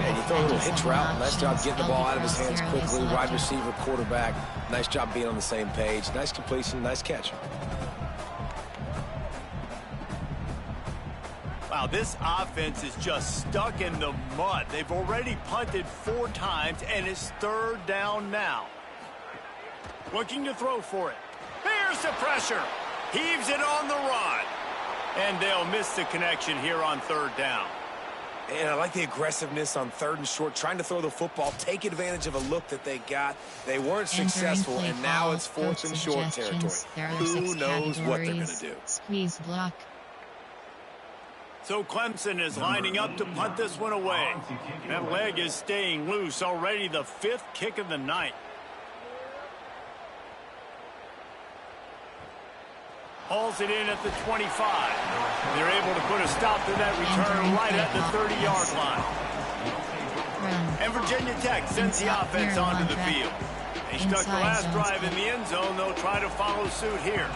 Yeah, you throw a little hitch route. Nice job getting the ball out of his hands quickly. Wide receiver, quarterback. Nice job being on the same page. Nice completion, nice catch. Wow, this offense is just stuck in the mud. They've already punted 4 times, and it's 3rd down now. Looking to throw for it. Here's the pressure. Heaves it on the run. And they'll miss the connection here on 3rd down. And I like the aggressiveness on 3rd and short, trying to throw the football, take advantage of a look that they got. They weren't successful, and now it's 4th and short territory. Who knows what they're going to do? Squeeze block. So Clemson is lining up to punt this one away. That leg is staying loose. Already the 5th kick of the night. Hauls it in at the 25. They're able to put a stop to that return right at the 30-yard line. And Virginia Tech sends the offense onto the field. They stuck the last drive in the end zone. They'll try to follow suit here.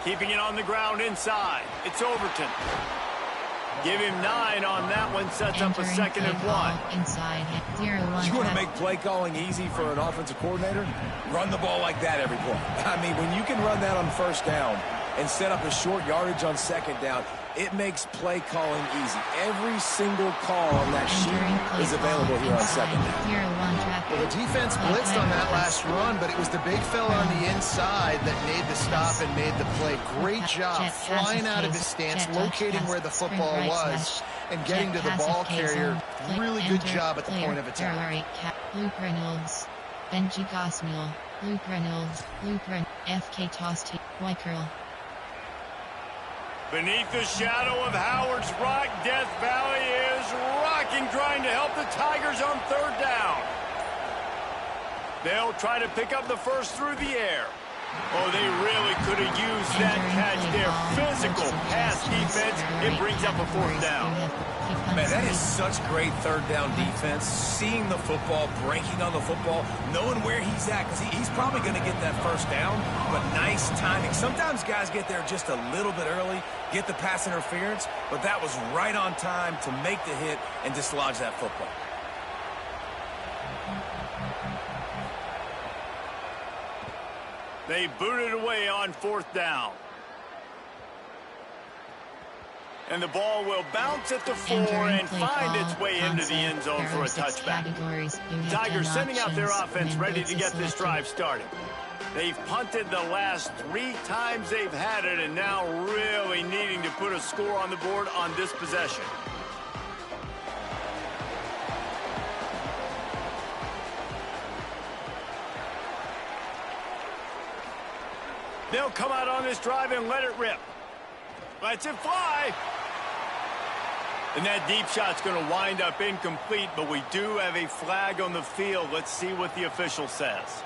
Keeping it on the ground inside. It's Overton. Give him 9 on that one. Sets up a 2nd and 1. Inside. You want to make play calling easy for an offensive coordinator? Run the ball like that every play. I mean, when you can run that on 1st down and set up a short yardage on 2nd down, it makes play calling easy. Every single call on that sheet is available here on 2nd down. Well, the defense blitzed on that last run, but it was the big fella on the inside that made the stop and made the play. Great job flying out of his stance, locating where the football was, and getting to the ball carrier. Really good job at the point of attack. Luke Reynolds, Benji Gosnell, Luke Reynolds, FK Tosti, White Curl. Beneath the shadow of Howard's Rock, Death Valley is rocking, trying to help the Tigers on 3rd down. They'll try to pick up the first through the air. Oh, they really could have used that catch there. Physical pass defense. It brings up a 4th down. Man, that is such great 3rd down defense. Seeing the football, breaking on the football, knowing where he's at, because he's probably going to get that 1st down, but nice timing. Sometimes guys get there just a little bit early, get the pass interference, but that was right on time to make the hit and dislodge that football. They booted away on 4th down. And the ball will bounce at the 4 and find its way into the end zone for a touchback. Tigers sending out their offense ready to get this drive started. They've punted the last 3 times they've had it, and now really needing to put a score on the board on this possession. They'll come out on this drive and let it rip. Lets it fly. And that deep shot's going to wind up incomplete, but we do have a flag on the field. Let's see what the official says.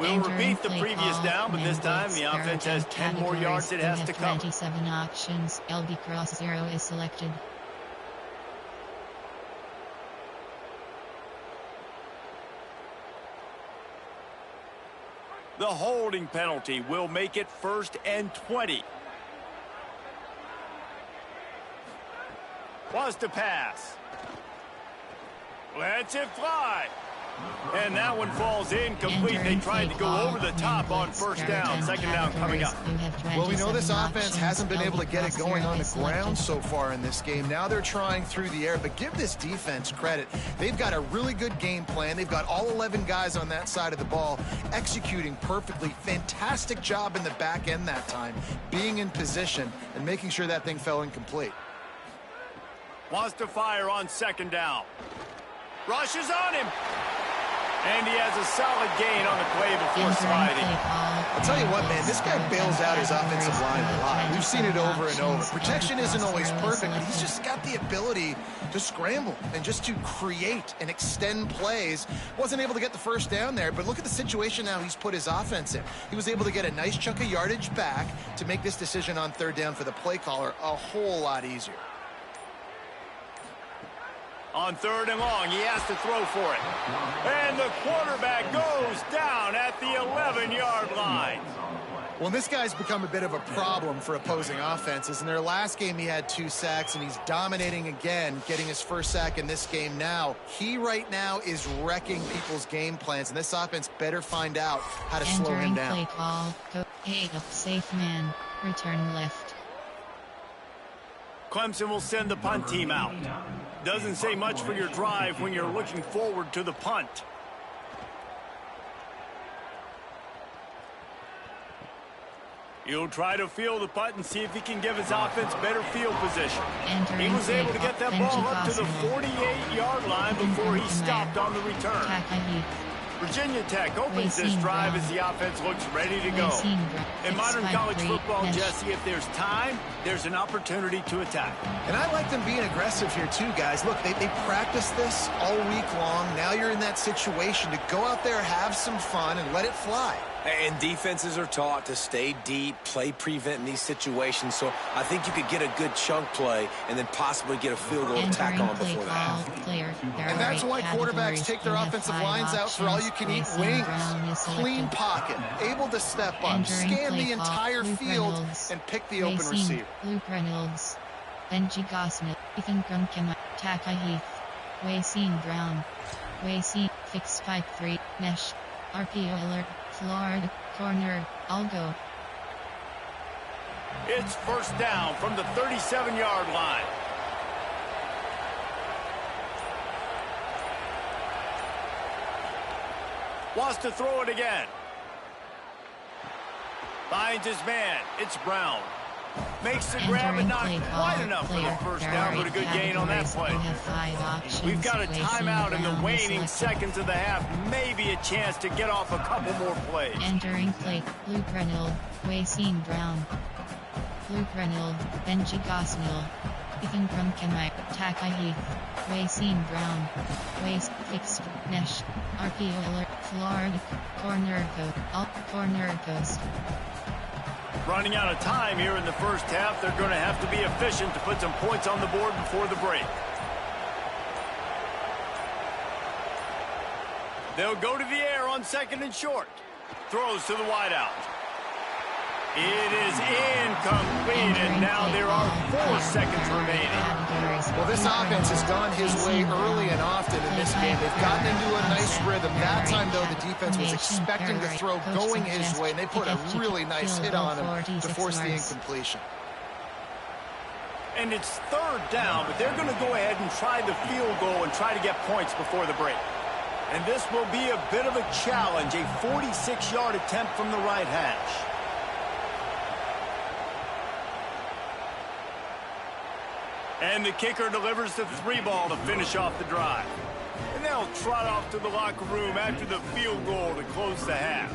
We'll repeat the previous down, but this time the offense has 10 more yards it has to cover. 27 options. LB cross 0 is selected. The holding penalty will make it 1st and 20. Was to pass. Lets it fly. And that one falls incomplete. They tried to go over the top on first down. Second down coming up. Well, we know this offense hasn't been able to get it going on the ground so far in this game. Now they're trying through the air, but give this defense credit. They've got a really good game plan. They've got all 11 guys on that side of the ball executing perfectly. Fantastic job in the back end that time, being in position and making sure that thing fell incomplete. Wants to fire on second down. Rushes on him. And he has a solid gain on the play before sliding. I'll tell you what, man, this guy bails out his offensive line a lot. We've seen it over and over. Protection isn't always perfect, but he's just got the ability to scramble and just to create and extend plays. Wasn't able to get the first down there, but look at the situation now he's put his offense in. He was able to get a nice chunk of yardage back to make this decision on third down for the play caller a whole lot easier. On third and long, he has to throw for it. And the quarterback goes down at the 11-yard line. Well, this guy's become a bit of a problem for opposing offenses. In their last game, he had 2 sacks, and he's dominating again, getting his first sack in this game now. He right now is wrecking people's game plans, and this offense better find out how to slow him down. Play call, go up, safe man, return left. Clemson will send the punt team out. Doesn't say much for your drive when you're looking forward to the punt. He'll try to field the punt and see if he can give his offense better field position. He was able to get that ball up to the 48-yard line before he stopped on the return. Virginia Tech opens this drive as the offense looks ready to go. In modern college football, Jesse, if there's time, there's an opportunity to attack. And I like them being aggressive here too, guys. Look, they practice this all week long. Now you're in that situation to go out there, have some fun, and let it fly. And defenses are taught to stay deep, play prevent in these situations. So I think you could get a good chunk play and then possibly get a field goal to tack on before the half. And that's why quarterbacks take their offensive lines out for all-you-can-eat wings. Clean pocket, able to step up, scan the entire field, and pick the open receiver. Luke Reynolds, Benji Gosnell, Ethan Grunkin, Taka Heath, Waycine Brown, Waycine, Fix Pipe 3, Mesh, RPO alert, Florida, corner, Algo. It's first down from the 37-yard line. Wants to throw it again. Finds his man. It's Brown. Makes the grab and not quite enough for the first down, but a good gain on that play. We've got a timeout in the waning seconds of the half. Maybe a chance to get off a couple more plays. Entering play, Luke Reynolds, Waycine Brown. Luke Reynolds, Benji Gosnell, Ethan Grunkenmeier, Taka Heath, Waycine Brown, Wace fixed, Mesh, RPO alert, Florida, corner ghost. Running out of time here in the first half. They're going to have to be efficient to put some points on the board before the break. They'll go to the air on second and short. Throws to the wideout. It is incomplete, and now there are 4 seconds remaining. Well, this offense has gone his way early and often in this game. They've gotten into a nice rhythm. That time, though, the defense was expecting to throw going his way, and they put a really nice hit on him to force the incompletion. And it's third down, but they're going to go ahead and try the field goal and try to get points before the break. And this will be a bit of a challenge, a 46-yard attempt from the right hash. And the kicker delivers the 3 ball to finish off the drive. And they'll trot off to the locker room after the field goal to close the half.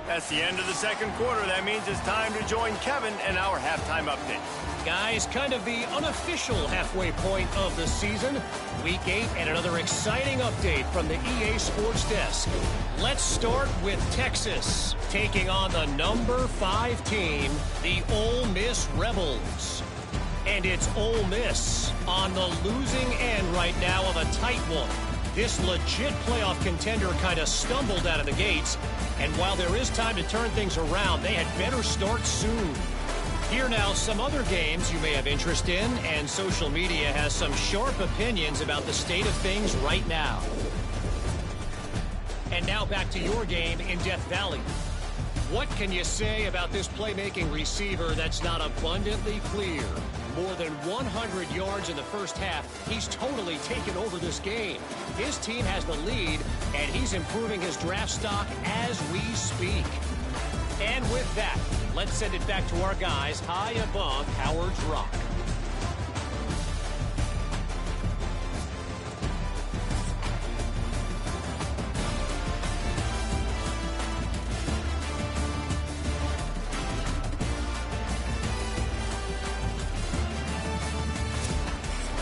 That's the end of the second quarter. That means it's time to join Kevin and our halftime update. Guys, kind of the unofficial halfway point of the season. Week 8 and another exciting update from the EA Sports Desk. Let's start with Texas, taking on the number 5 team, the Ole Miss Rebels. And it's Ole Miss on the losing end right now of a tight one. This legit playoff contender kind of stumbled out of the gates, and while there is time to turn things around, they had better start soon. Here now, some other games you may have interest in, and social media has some sharp opinions about the state of things right now. And now back to your game in Death Valley. What can you say about this playmaking receiver that's not abundantly clear? More than 100 yards in the first half. He's totally taken over this game. His team has the lead, and he's improving his draft stock as we speak. And with that, let's send it back to our guys high above Howard's Rock.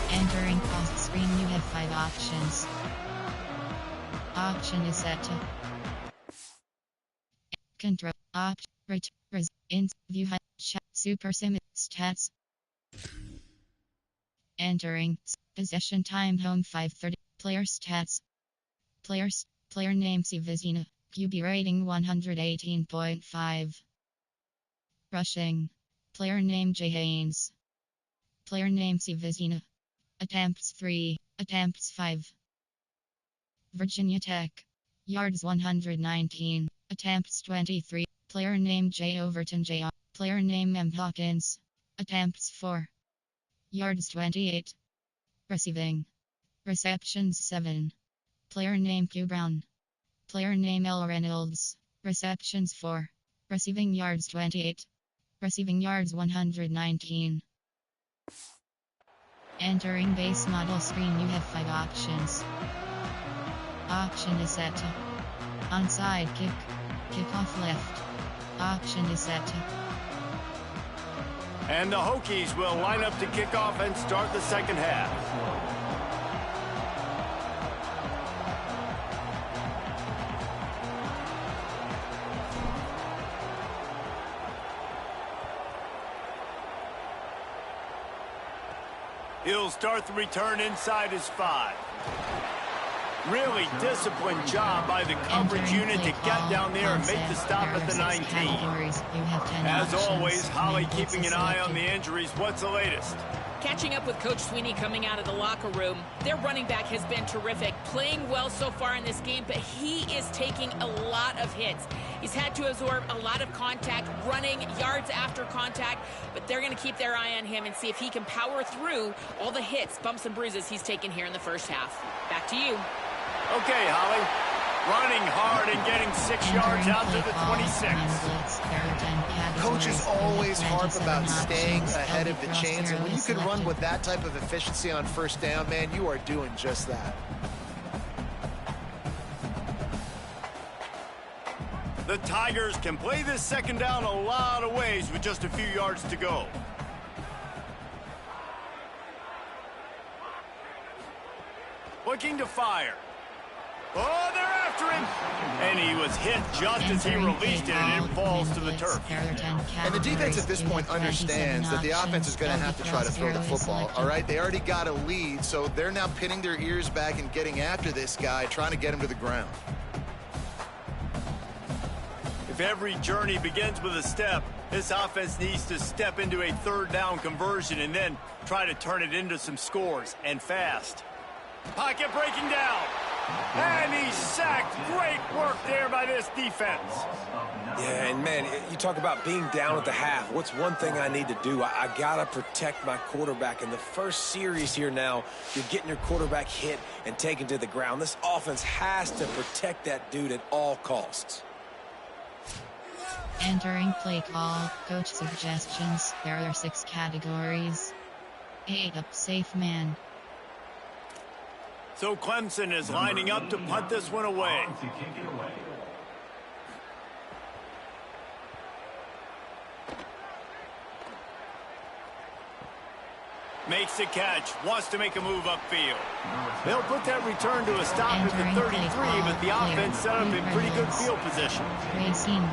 Entering cost screen, you have 5 options. Option is set to control, opt, right, res, int, view, high, chat, super sim, stats. Entering possession time, home 5:30, player stats, player name C Vizina, QB rating 118.5, rushing, player name J Haynes, player name C Vizina, attempts 3, attempts 5. Virginia Tech, yards 119, attempts 23, player name J Overton J, player name M Hawkins, attempts 4, yards 28. Receiving, receptions 7, player name Q Brown, player name L Reynolds, receptions 4, receiving yards 28, receiving yards 119. Entering base model screen, you have 5 options. Option is set to onside kick, kickoff left. Option is set to. And the Hokies will line up to kick off and start the second half. He'll start the return inside his 5. Really disciplined job by the coverage unit to get down there and make the stop at the 19. As always, Holly keeping an eye on the injuries. What's the latest? Catching up with Coach Sweeney coming out of the locker room. Their running back has been terrific, playing well so far in this game, but he is taking a lot of hits. He's had to absorb a lot of contact, running yards after contact, but they're going to keep their eye on him and see if he can power through all the hits, bumps, and bruises he's taken here in the first half. Back to you. Okay, Holly. Running hard and getting 6 yards out to the 26. Coaches always harp about staying ahead of the chains, and when you can run with that type of efficiency on first down, man, you are doing just that. The Tigers can play this second down a lot of ways with just a few yards to go. Looking to fire. Oh, they're after him. And he was hit just as he released it, and it falls to the turf. And the defense at this point understands that the offense is going to have to try to throw the football, all right? They already got a lead, so they're now pinning their ears back and getting after this guy, trying to get him to the ground. If every journey begins with a step, this offense needs to step into a third down conversion and then try to turn it into some scores, and fast. Pocket breaking down. And he's sacked. Great work there by this defense. Yeah, and man, you talk about being down at the half. What's one thing I need to do? I got to protect my quarterback. In the first series here now, you're getting your quarterback hit and taken to the ground. This offense has to protect that dude at all costs. Entering play call, coach suggestions. There are 6 categories. 8 up, safe man. So Clemson is lining up to punt this one away. Makes the catch, wants to make a move upfield. They'll put that return to a stop at the 33, but the offense set up in pretty good field position.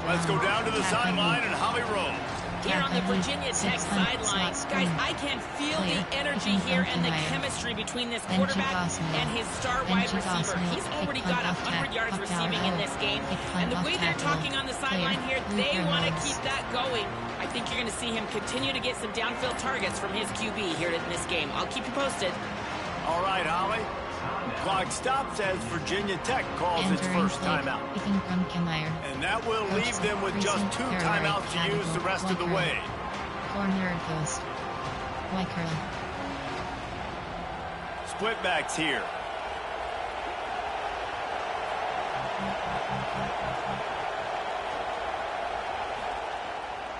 Let's go down to the sideline and Holly roll. here on the Virginia Tech sideline. Guys, I can feel the energy here and the chemistry between this quarterback and his star wide receiver. He's already got 100 yards receiving in this game. And the way they're talking on the sideline here, they want to keep that going. I think you're going to see him continue to get some downfield targets from his QB here in this game. I'll keep you posted. All right, Holly. Clock stops as Virginia Tech calls its first timeout. And that will leave them with just 2 timeouts to use the rest of the way. Corner post. Split backs here.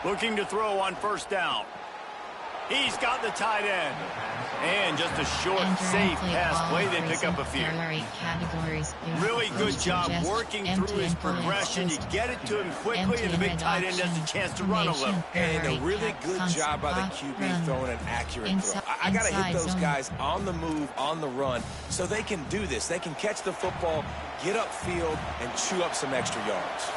Looking to throw on first down. He's got the tight end. And just a short, safe pass play. They pick up a few. Really good job working through his progression. You get it to him quickly, and the big tight end has a chance to run a little. And a really good job by the QB throwing an accurate throw. I got to hit those guys on the move, on the run, so they can do this. They can catch the football, get upfield, and chew up some extra yards.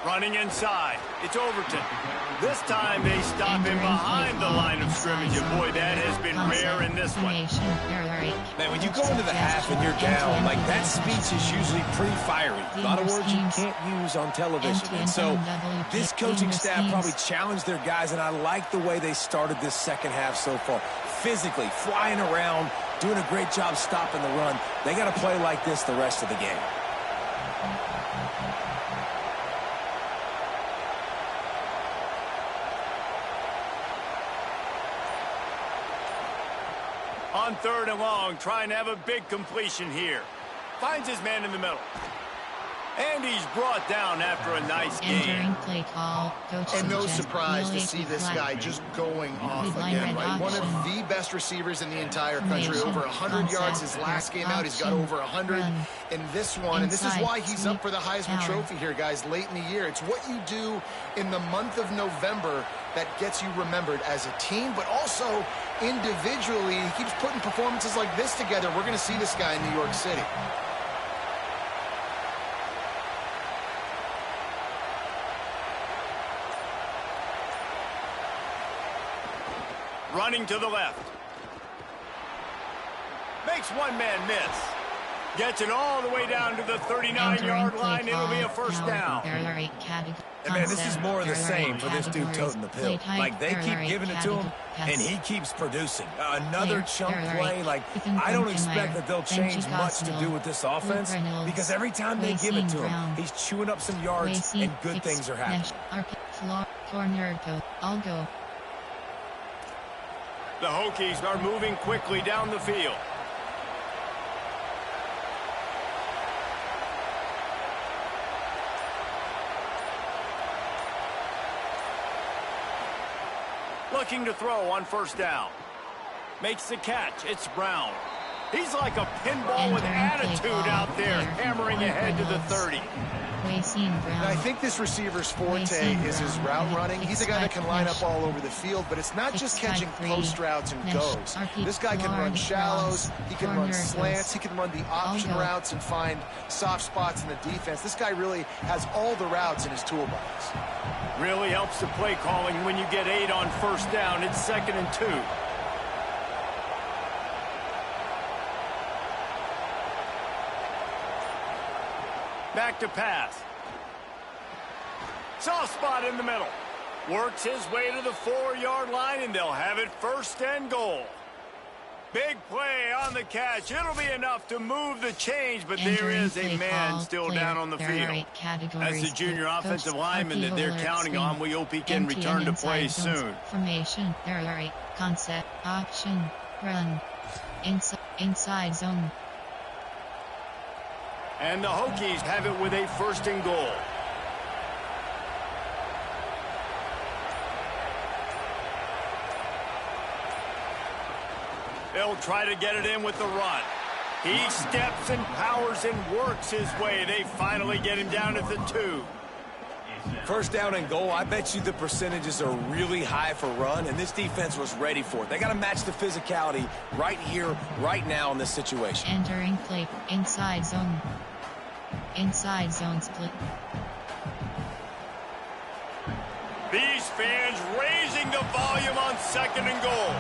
Running inside. It's Overton. This time they stop him behind the line of scrimmage. And boy, that has been rare in this one. Man, when you go into the half and you're down, like that speech is usually pretty fiery. A lot of words you can't use on television. And so this coaching staff probably challenged their guys, and I like the way they started this second half so far. Physically, flying around, doing a great job stopping the run. They got to play like this the rest of the game. On 3rd and long, trying to have a big completion here. Finds his man in the middle. And he's brought down after a nice game. Play call. And no surprise to see this guy just going off again, right? One of the best receivers in the entire country. Over 100 yards his last game out. He's got over 100 in this one. And this is why he's up for the Heisman Trophy here, guys, late in the year. It's what you do in the month of November that gets you remembered as a team, but also individually. He keeps putting performances like this together. We're going to see this guy in New York City. Running to the left. Makes one man miss. Gets it all the way down to the 39-yard line. It'll be a first down. And man, this is more of the same for this dude toting the pill. Like, they keep giving it to him, and he keeps producing. Another chunk play. Like, I don't expect that they'll change much to do with this offense, because every time they give it to him, he's chewing up some yards, and good things are happening. The Hokies are moving quickly down the field. Looking to throw on first down. Makes the catch. It's Brown. He's like a pinball with attitude out there, hammering ahead to the 30. I think this receiver's forte is his route running. He's a guy that can line up all over the field, but it's not just catching post routes and goes. This guy can run shallows, he can run slants, he can run the option routes and find soft spots in the defense. This guy really has all the routes in his toolbox. Really helps the play calling when you get 8 on first down. It's 2nd and 2. Back to pass. Soft spot in the middle. Works his way to the 4-yard line, and they'll have it 1st and goal. Big play on the catch. It'll be enough to move the change, but there is a man still down on the field. That's the junior offensive lineman that they're counting on. We hope he can return to play soon. Formation, concept, option, run, inside zone. And the Hokies have it with a 1st and goal. They'll try to get it in with the run. He steps and powers and works his way. They finally get him down at the 2. First down and goal, I bet you the percentages are really high for run, and this defense was ready for it. They got to match the physicality right here, right now in this situation. Entering play, inside zone. Inside zone split. These fans raising the volume on 2nd and goal.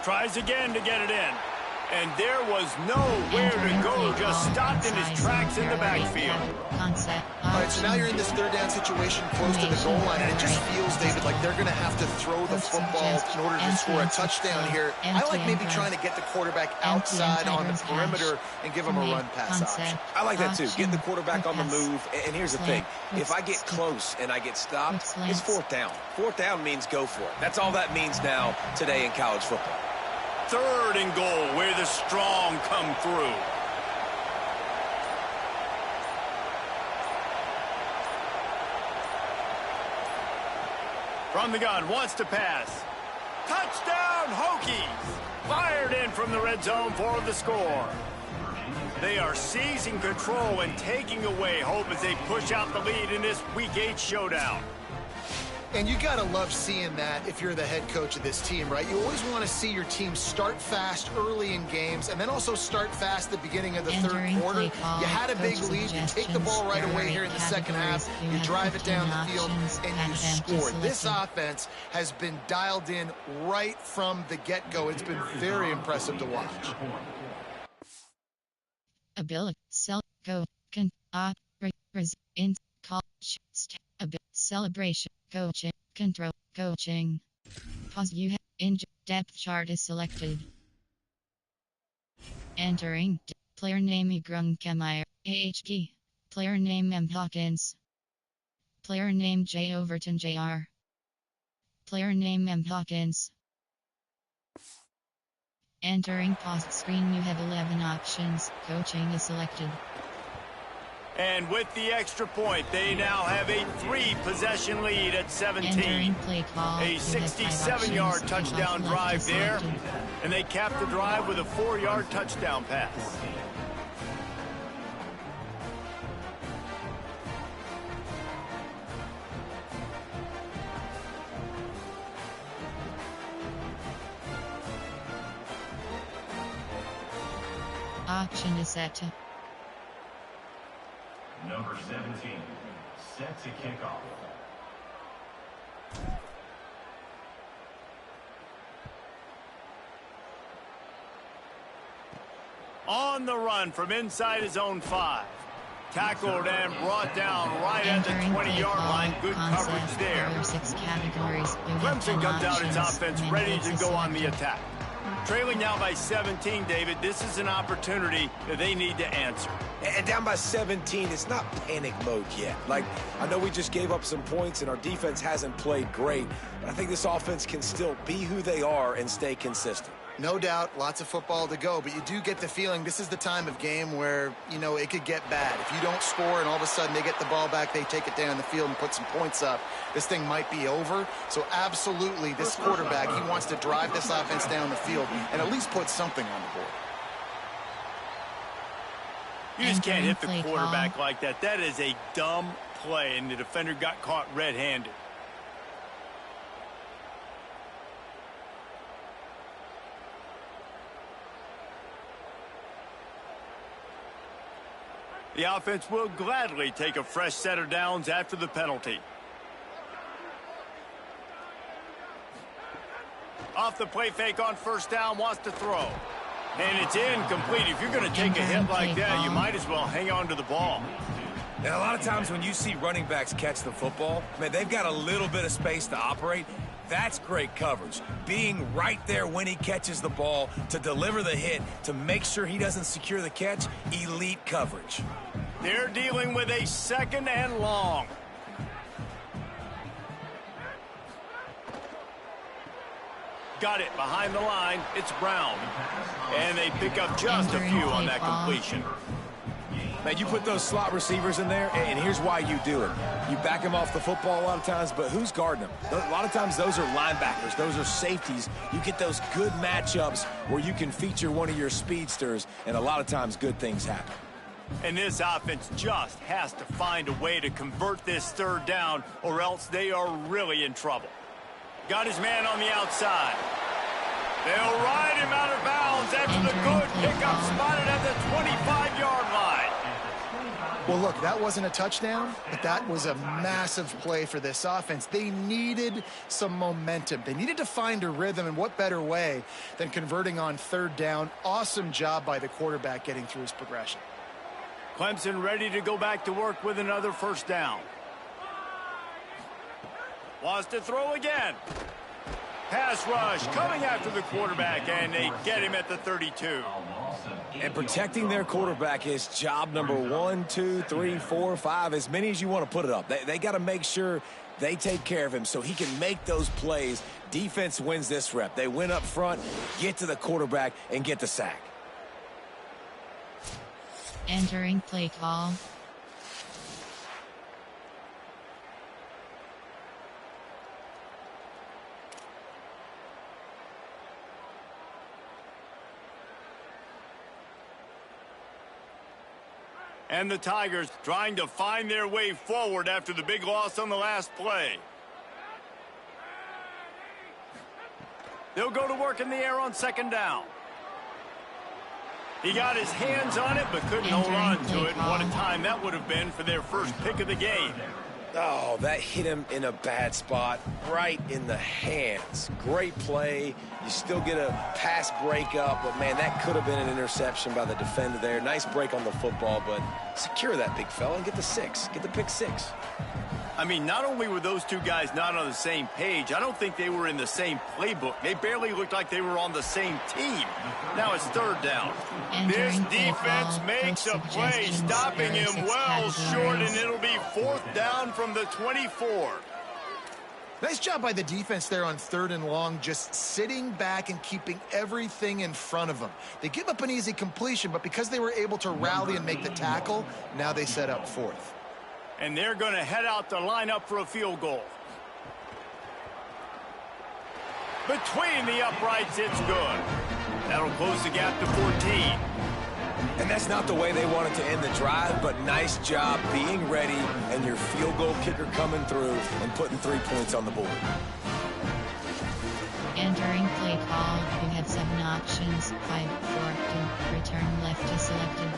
Tries again to get it in. And there was nowhere to go, just stopped in his tracks in the backfield. All right, so now you're in this 3rd down situation close to the goal line, and it just feels, David, like they're going to have to throw the football in order to score a touchdown here. I like maybe trying to get the quarterback outside on the perimeter and give him a run pass option. I like that too, getting the quarterback on the move. And here's the thing, if I get close and I get stopped, it's 4th down. 4th down means go for it. That's all that means now today in college football. 3rd and goal, where the strong come through. From the gun, wants to pass. Touchdown, Hokies! Fired in from the red zone for the score. They are seizing control and taking away hope as they push out the lead in this Week 8 showdown. And you got to love seeing that if you're the head coach of this team, right? You always want to see your team start fast early in games and then also start fast at the beginning of the 3rd quarter. You had a big lead. You take the ball right away here in the 2nd half. You drive it down the field and you score. This offense has been dialed in right from the get-go. It's been very impressive to watch. Ability, sell, go, can, in, call, celebration, coaching, control, coaching. Pause you have, in, depth chart is selected. Entering, player name Igrung Kemire, AHG. Player name M. Hawkins. Player name J. Overton Jr. Player name M. Hawkins. Entering pause screen, you have 11 options. Coaching is selected. And with the extra point, they now have a 3-possession lead at 17. Play call, a 67-yard touchdown drive there, and they cap the drive with a 4-yard touchdown pass. Option is set to Number 17, set to kick off. On the run from inside his own 5. Tackled and brought down right at the 20-yard line. Good coverage there. Clemson comes out its offense ready to go on the attack. Trailing now by 17, David, this is an opportunity that they need to answer. And down by 17, it's not panic mode yet. Like, I know we just gave up some points and our defense hasn't played great, but I think this offense can still be who they are and stay consistent. No doubt, lots of football to go, but you do get the feeling this is the time of game where, you know, it could get bad. If you don't score and all of a sudden they get the ball back, they take it down the field and put some points up, this thing might be over. So absolutely, this quarterback, he wants to drive this offense down the field and at least put something on the board. You just can't hit the quarterback like that. That is a dumb play, and the defender got caught red-handed. The offense will gladly take a fresh set of downs after the penalty. Off the play fake on first down, wants to throw. And it's incomplete. If you're going to take a hit like that, you might as well hang on to the ball. And a lot of times when you see running backs catch the football, man, they've got a little bit of space to operate. That's great coverage. Being right there when he catches the ball to deliver the hit, to make sure he doesn't secure the catch, elite coverage. They're dealing with a 2nd and long. Got it behind the line. It's Brown. And they pick up just a few on that completion. Man, you put those slot receivers in there, and here's why you do it. You back them off the football a lot of times, but who's guarding them? A lot of times those are linebackers. Those are safeties. You get those good matchups where you can feature one of your speedsters, and a lot of times good things happen. And this offense just has to find a way to convert this third down, or else they are really in trouble. Got his man on the outside. They'll ride him out of bounds after the good pickup spotted at the 25-yard line. Well, look, that wasn't a touchdown, but that was a massive play for this offense. They needed some momentum. They needed to find a rhythm, and what better way than converting on third down. Awesome job by the quarterback getting through his progression. Clemson ready to go back to work with another first down. Wants to throw again. Pass rush coming after the quarterback, and they get him at the 32. And protecting their quarterback is job number 1, 2, 3, 4, 5, as many as you want to put it up. They got to make sure they take care of him so he can make those plays. Defense wins this rep. They win up front, get to the quarterback, and get the sack. Entering play call. And the Tigers trying to find their way forward after the big loss on the last play. They'll go to work in the air on second down. He got his hands on it but couldn't hold on to it. What a time that would have been for their first pick of the game. Oh, that hit him in a bad spot, right in the hands. Great play. You still get a pass breakup, but, man, that could have been an interception by the defender there. Nice break on the football, but secure that big fella and get the 6. Get the pick 6. I mean, not only were those two guys not on the same page, I don't think they were in the same playbook. They barely looked like they were on the same team. Now it's third down. This defense makes a play, stopping him well short, and it'll be fourth down from the 24. Nice job by the defense there on third and long, just sitting back and keeping everything in front of them. They give up an easy completion, but because they were able to rally and make the tackle, now they set up fourth. And they're going to head out to line up for a field goal. Between the uprights, it's good. That'll close the gap to 14. And that's not the way they wanted to end the drive, but nice job being ready and your field goal kicker coming through and putting 3 points on the board. Entering play call. You had 7 options. 5, 4, 2. Return left is selected.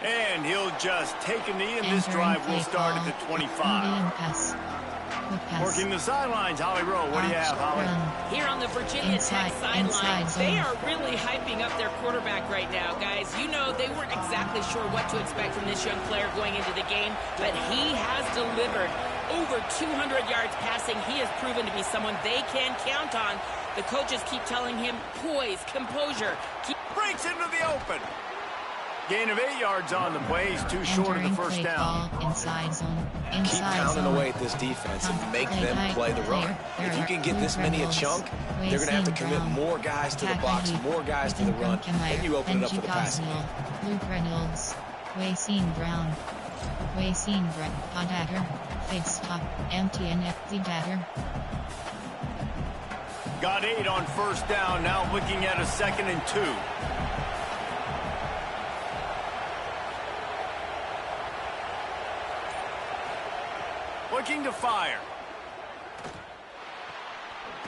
And he'll just take a knee, and this drive will start at the 25. Working the sidelines, Holly Rowe. What do you have, Holly? Here on the Virginia Tech sideline, they are really hyping up their quarterback right now, guys. You know, they weren't exactly sure what to expect from this young player going into the game, but he has delivered over 200 yards passing. He has proven to be someone they can count on. The coaches keep telling him, poise, composure. Breaks into the open. Gain of 8 yards on the play. He's too short of the first down. Inside zone. Keep pounding away at this defense and make them play the run. If you can get this many a chunk, they're going to have to commit more guys to the box, more guys to the run, and you open it up for the passing game. Luke Reynolds. Waycine Brown. Waycine Brown. Dagger. Fake stop. Empty and the dagger. Got 8 on first down. Now looking at a 2nd and 2. Looking to fire.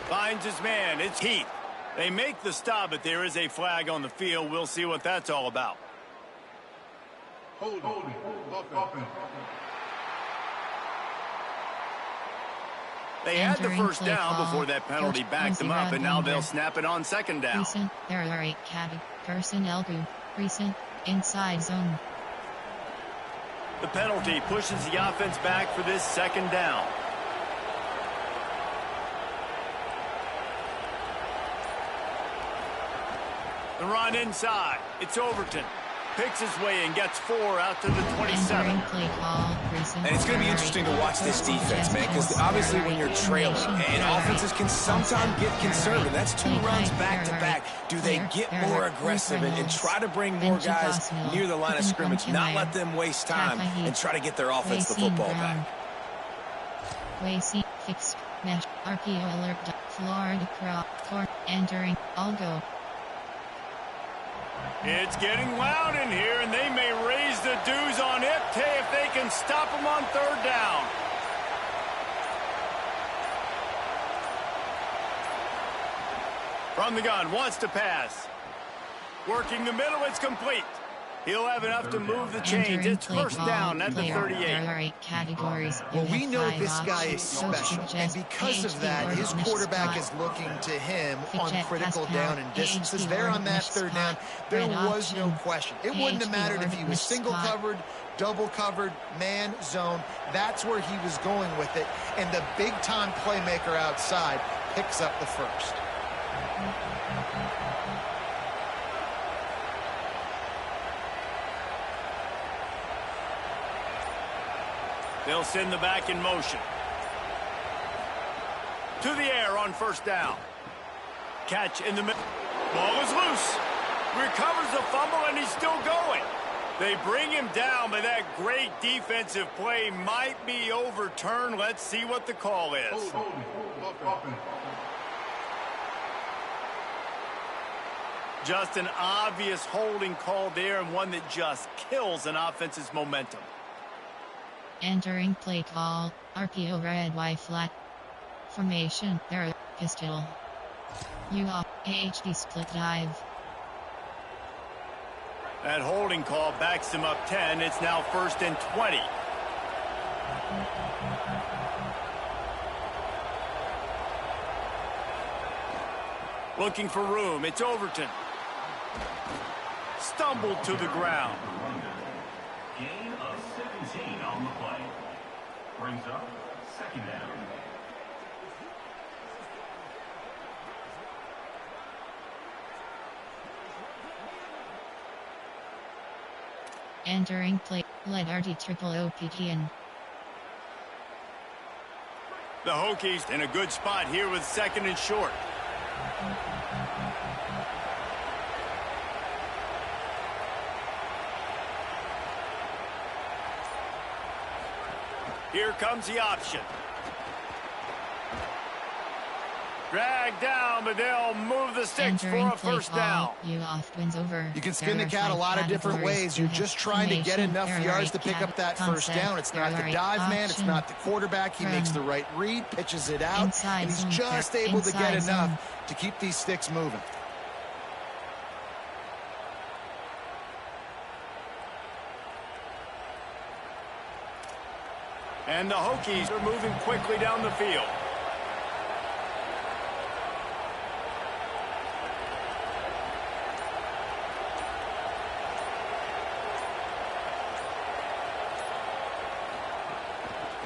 Finds his man. It's Heath. They make the stop, but there is a flag on the field. We'll see what that's all about. They had the first down before that penalty backed them up, and now they'll snap it on second down. Recent, there are 8 personnel group. Recent, inside zone. The penalty pushes the offense back for this second down. The run inside. It's Overton. picks his way and gets 4 out to the 27. And it's going to be interesting to watch this defense, man, because obviously when you're trailing, and offenses can sometimes get conservative. That's 2 runs back-to-back. Do they get more aggressive and try to bring more guys near the line of scrimmage, not let them waste time, and try to get their offense the football back? Fixed mesh RPO alert Florida crop entering all go. It's getting loud in here, and they may raise the dues on it if they can stop them on 3rd down. From the gun, wants to pass. Working the middle, it's complete. He'll have enough to move the chains. It's 1st down at the 38. Well, we know this guy is special, and because of that, his quarterback is looking to him on critical down and distances. There on that 3rd down, there was no question. It wouldn't have mattered if he was single covered, double covered, man, zone. That's where he was going with it, and the big-time playmaker outside picks up the 1st. They'll send the back in motion. To the air on 1st down. Catch in the middle. Ball is loose. Recovers the fumble, and he's still going. They bring him down, but that great defensive play might be overturned. Let's see what the call is. Just an obvious holding call there, and one that just kills an offense's momentum. Entering play call, RPO red Y flat. Formation, there pistol. UOP, AHD split dive. That holding call backs him up 10. It's now 1st and 20. Looking for room. It's Overton. Stumbled to the ground. Gain of 17 on the play. Brings up 2nd down. Entering play, lead RD triple OPTN. The Hokies in a good spot here with 2nd and short. Here comes the option. Drag down, but they'll move the sticks for a 1st down. You can skin the cat a lot of different ways. You're just trying to get enough yards to pick up that 1st down. It's not the dive man. It's not the quarterback. He makes the right read, pitches it out, and he's just able to get enough to keep these sticks moving. And the Hokies are moving quickly down the field.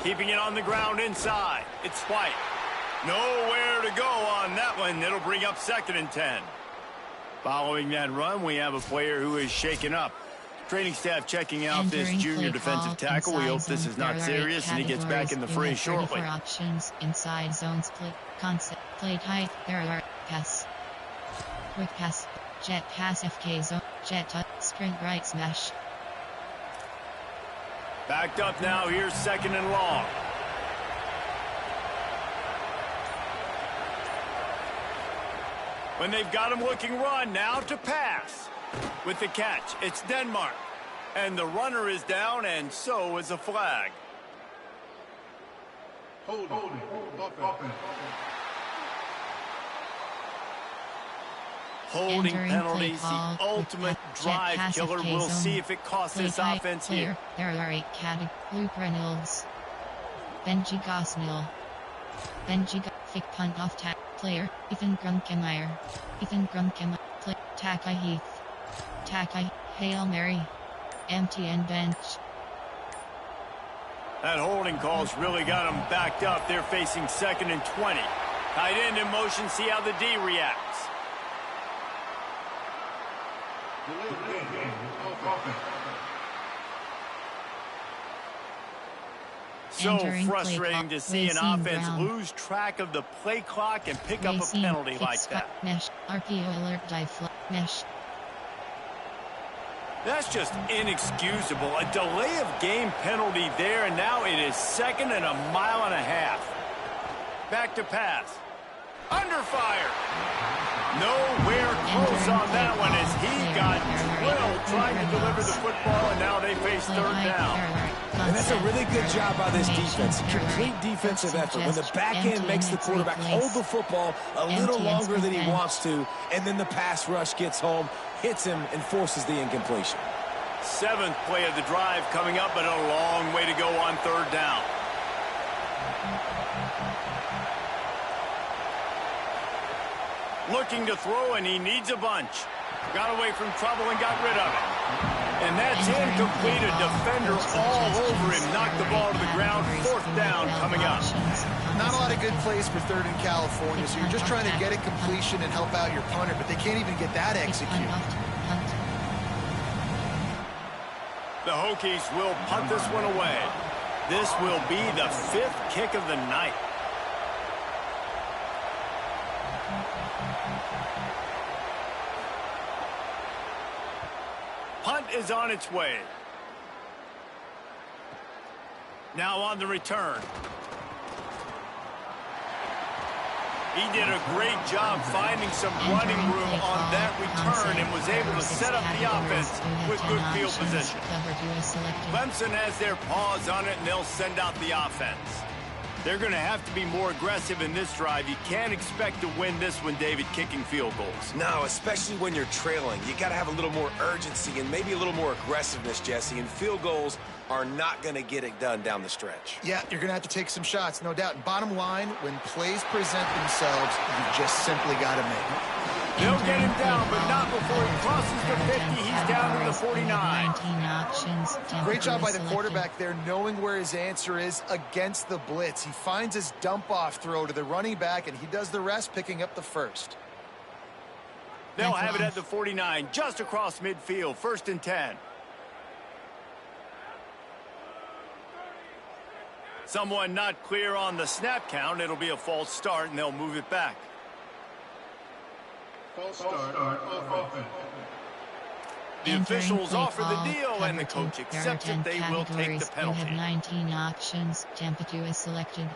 Keeping it on the ground inside. It's White. Nowhere to go on that one. It'll bring up 2nd and 10. Following that run, we have a player who is shaken up. Training staff checking out this junior defensive tackle. We hope this is not serious and he gets back in the fray shortly. Options, inside zone split, concept, plate height, there are pass. Quick pass, jet pass FK zone, jet touch, sprint right smash. Backed up now, here's 2nd and long. When they've got him looking run, now to pass. With the catch, it's Denmark. And the runner is down, and so is a flag. Holding penalties, the ultimate drive killer. We'll see if it costs this offense here. There are 8 categories. Luke Reynolds. Benji Gosnell. Benji Fick punt off tack player. Ethan Grunkemeyer. Ethan Grunkemeyer. Takai Heath. Takai Hail Mary. MTN bench. That holding call's really got them backed up. They're facing 2nd and 20. Tight end in motion, see how the D reacts. So frustrating to see an offense lose track of the play clock and pick up a penalty like that. RPO alert mesh. That's just inexcusable. A delay of game penalty there, and now it is 2nd and a mile and a half. Back to pass. Under fire. Nowhere close on that one as he got drilled trying to deliver the football, and now they face 3rd down. And that's a really good job by this defense. Complete defensive effort. When the back end makes the quarterback hold the football a little longer than he wants to, and then the pass rush gets home, hits him, and forces the incompletion. 7th play of the drive coming up, but a long way to go on 3rd down. Looking to throw, and he needs a bunch. Got away from trouble and got rid of it. And that's incomplete. A defender all over him. Knocked the ball to the ground. 4th down coming up. Not a lot of good plays for 3rd in California, so you're just trying to get a completion and help out your punter, but they can't even get that executed. The Hokies will punt this one away. This will be the 5th kick of the night. Punt is on its way. Now on the return. He did a great job finding some running room on that return and was able to set up the offense with good field position. Clemson has their paws on it, and they'll send out the offense. They're going to have to be more aggressive in this drive. You can't expect to win this one, David, kicking field goals. No, especially when you're trailing. You got to have a little more urgency and maybe a little more aggressiveness, Jesse, and field goals are not going to get it done down the stretch. Yeah, you're going to have to take some shots, no doubt. And bottom line, when plays present themselves, you just simply got to make them. They'll get him down, but not before he crosses the 50. He's down to the 49. Great job by the quarterback there, knowing where his answer is against the blitz. He finds his dump-off throw to the running back, and he does the rest, picking up the 1st. They'll have it at the 49, just across midfield, 1st and 10. Someone not clear on the snap count. It'll be a false start, and they'll move it back. The officials offer the deal, and the coach accepts it. They will take the penalty. We have 19 options. Temperature is selected.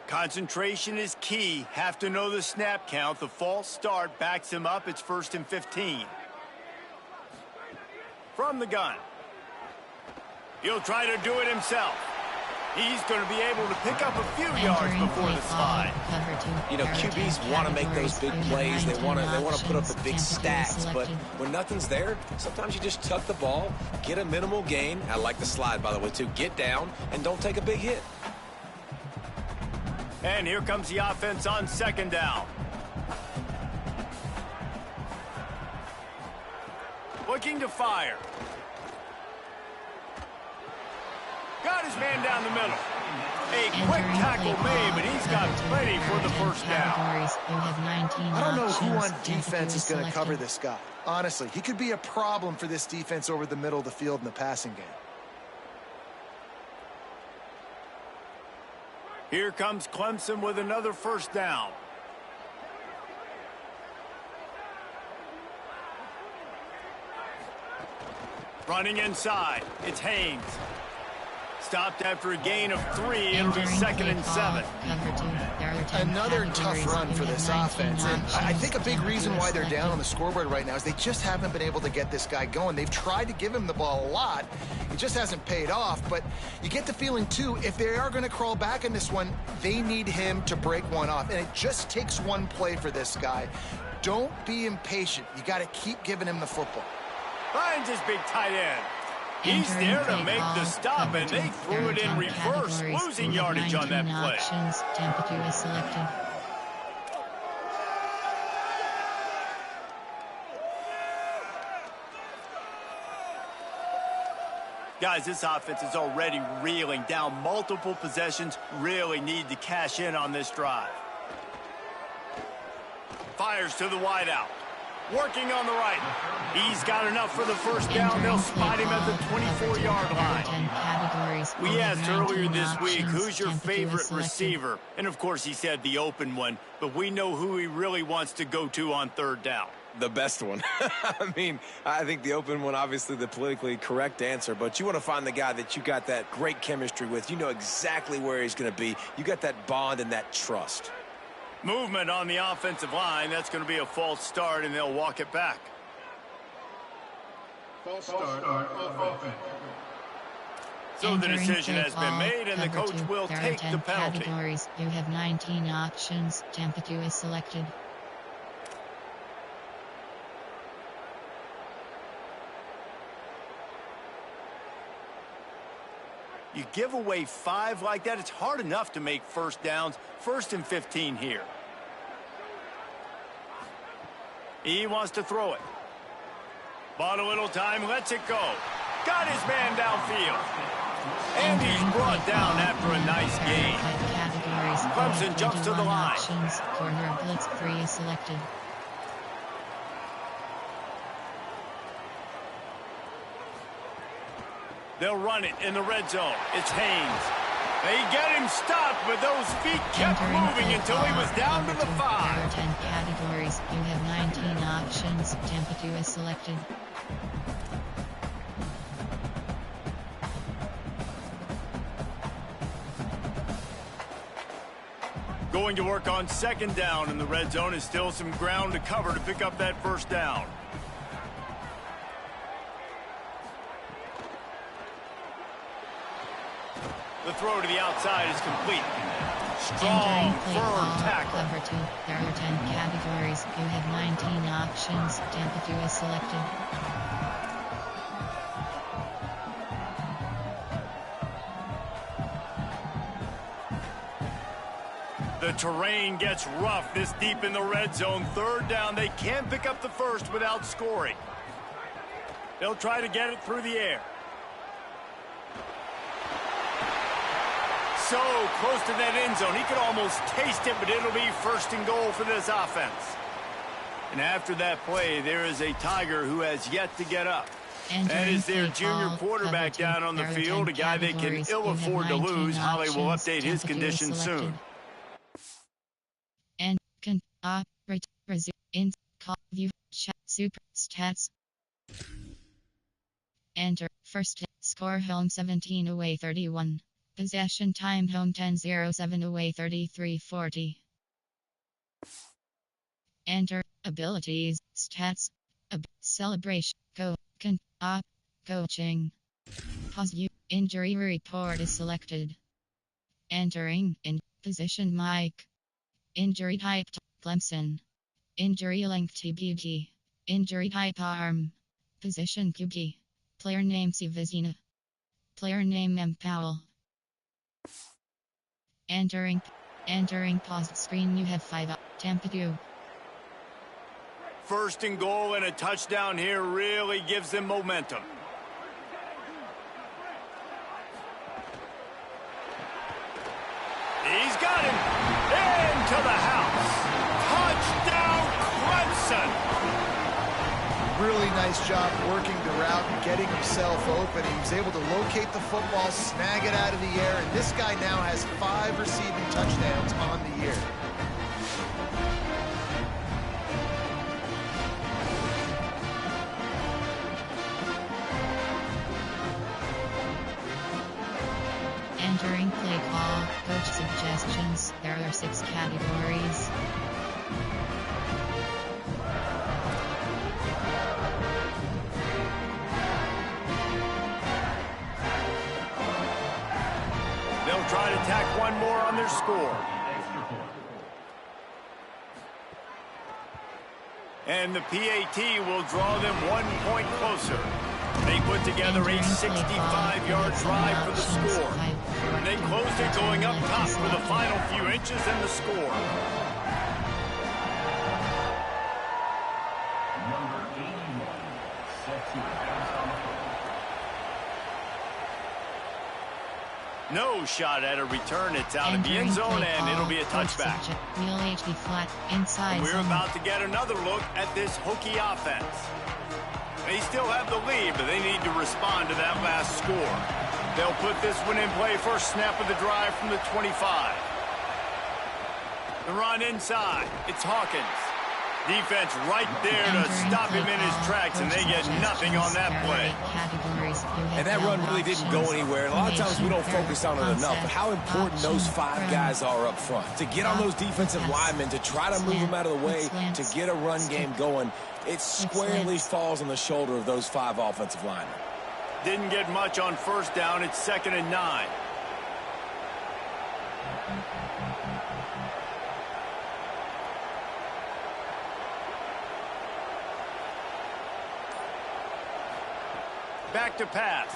Concentration is key. Have to know the snap count. The false start backs him up. It's 1st and 15. From the gun. He'll try to do it himself. He's going to be able to pick up a few yards before the slide. You know, QBs want to make those big plays. They want to put up the big stats. But when nothing's there, sometimes you just tuck the ball, get a minimal gain. I like the slide, by the way, too. Get down and don't take a big hit. And here comes the offense on 2nd down. Looking to fire. Got his man down the middle. A quick tackle made, but he's got plenty for the 1st down. I don't know who on defense is going to cover this guy. Honestly, he could be a problem for this defense over the middle of the field in the passing game. Here comes Clemson with another 1st down. Running inside. It's Haynes. Stopped after a gain of 3. It'll be 2nd and 7. Another tough run for this offense. And I think a big reason why they're down on the scoreboard right now is they just haven't been able to get this guy going. They've tried to give him the ball a lot. It just hasn't paid off. But you get the feeling, too, if they are going to crawl back in this one, they need him to break one off. And it just takes one play for this guy. Don't be impatient. You got to keep giving him the football. Finds his big tight end. He's there to make the stop, and they threw it in reverse, losing yardage on that play. Temperature is selected. Guys, this offense is already reeling down multiple possessions. Really need to cash in on this drive. Fires to the wideout. Working on the right. He's got enough for the first down. They'll spot him at the 24-yard line. We asked earlier this week, who's your favorite receiver? And, of course, he said the open one. But we know who he really wants to go to on third down. The best one. I mean, I think the open one, obviously the politically correct answer, but you want to find the guy that you got that great chemistry with. You know exactly where he's going to be. You got that bond and that trust. Movement on the offensive line. That's going to be a false start, and they'll walk it back. False start offense. So the decision has been made, and the coach will take the penalty. Categories. You have 19 options. Tampa 2 is selected. You give away 5 like that, it's hard enough to make first downs. 1st and 15 here. He wants to throw it. Bought a little time, lets it go. Got his man downfield. And he's brought down after a nice gain. Clemson jumps to the line. Corner blitz 3 is selected. They'll run it in the red zone. It's Haynes. They get him stopped, but those feet kept moving until he was down to the 5. There are 10 categories. You have 19 options. Tampa 2 is selected. Going to work on 2nd down in the red zone is still some ground to cover to pick up that 1st down. The throw to the outside is complete. Strong, firm tackle. Cover 2. There are 10 categories. You have 19 options. Tampa 2 is selected. The terrain gets rough this deep in the red zone. 3rd down. They can't pick up the 1st without scoring. They'll try to get it through the air. So close to that end zone. He could almost taste it, but it'll be 1st and goal for this offense. And after that play, there is a Tiger who has yet to get up. That is their junior quarterback down on the field, a guy they can ill afford to lose. Holly will update his condition soon. And can operate resume in call view chat super stats. Enter first score home 17 away 31. Possession time home 10-0-7 away 33-40. Enter abilities stats celebration coaching. Pause you injury report is selected. Entering in position Mike. Injury type Clemson. Injury length TBT. Injury type arm. Position QB. Player name Civizina. Player name M. Powell. Entering paused screen. You have 5 Tampa 2. 1st and goal and a touchdown here really gives them momentum. He's got him into the house. Touchdown Clemson. Really nice job working the route and getting himself open. He was able to locate the football, snag it out of the air, and this guy now has 5 receiving touchdowns on the year. Entering play call, coach suggestions. There are 6 categories. They'll try to tack one more on their score. And the PAT will draw them 1 point closer. They put together a 65-yard drive for the score. And they closed it going up top for the final few inches and the score. Number 81, set to pass on the play. No shot at a return. It's out of the end zone, and it'll be a touchback. Wheel HB flat, inside We're zone. about to get another look at this Hokie offense. They still have the lead, but they need to respond to that last score. They'll put this one in play first snap of the drive from the 25. The run inside. It's Hawkins. Defense right there to stop him in his tracks, and they get nothing on that play. And that run really didn't go anywhere. And a lot of times we don't focus on it enough, but how important those 5 guys are up front. To get on those defensive linemen, to try to move them out of the way, to get a run game going, it squarely falls on the shoulder of those 5 offensive linemen. Didn't get much on first down. It's 2nd and 9. Back to pass.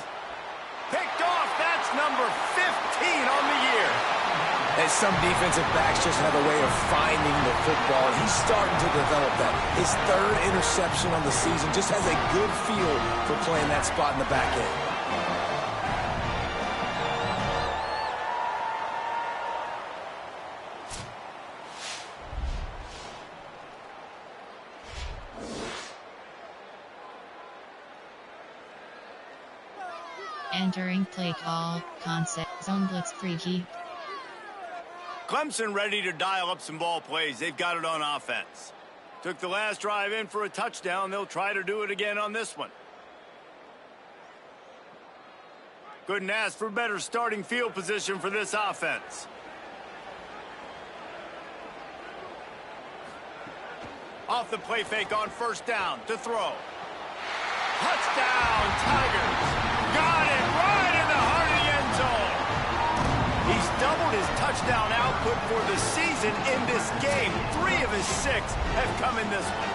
Picked off. That's number 15 on the year. And some defensive backs just have a way of finding the football, and he's starting to develop that. His 3rd interception on the season, just has a good feel for playing that spot in the back end. Entering play call, concept, zone blitz free keep. Clemson ready to dial up some ball plays. They've got it on offense. Took the last drive in for a touchdown. They'll try to do it again on this one. Couldn't ask for better starting field position for this offense. Off the play fake on first down to throw. Touchdown, Tigers. Got it right in the heart of the end zone. He's doubled his touchdown output for the season in this game. 3 of his 6 have come in this one.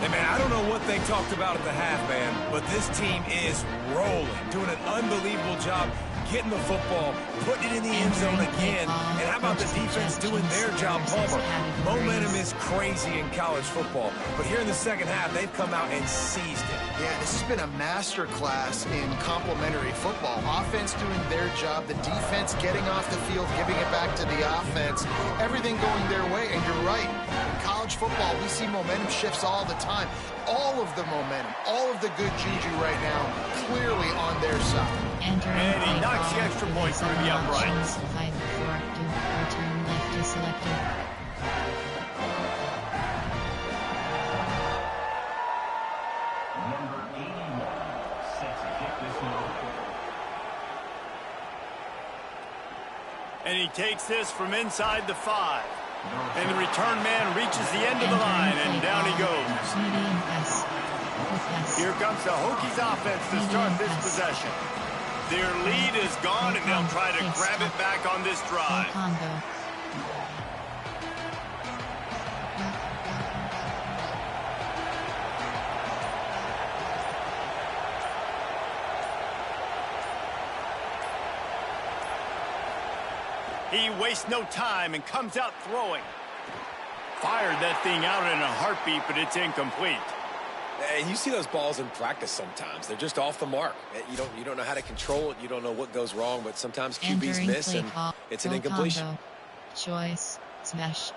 Hey, man, I don't know what they talked about at the half, man, but this team is rolling, doing an unbelievable job getting the football, putting it in the end zone again. And how about the defense doing their job, Palmer? Momentum is crazy in college football, but here in the second half, they've come out and seized it. Yeah, this has been a master class in complementary football. Offense doing their job, the defense getting off the field, giving it back to the offense, everything going their way. And you're right, in college football, we see momentum shifts all the time. All of the momentum, all of the good juju right now, clearly on their side. And he knocks the extra point through the uprights. Return left is selected. Number 81 set to kick this one off. And he takes this from inside the 5. And the return man reaches the end of the line, and down he goes. Here comes the Hokies offense to start this possession. Their lead is gone, and they'll try to grab it back on this drive. He wastes no time and comes out throwing. Fired that thing out in a heartbeat, but it's incomplete. And you see those balls in practice sometimes. They're just off the mark. You don't know how to control it. You don't know what goes wrong, but sometimes QBs miss, and it's an incompletion. Combo. Choice, smash,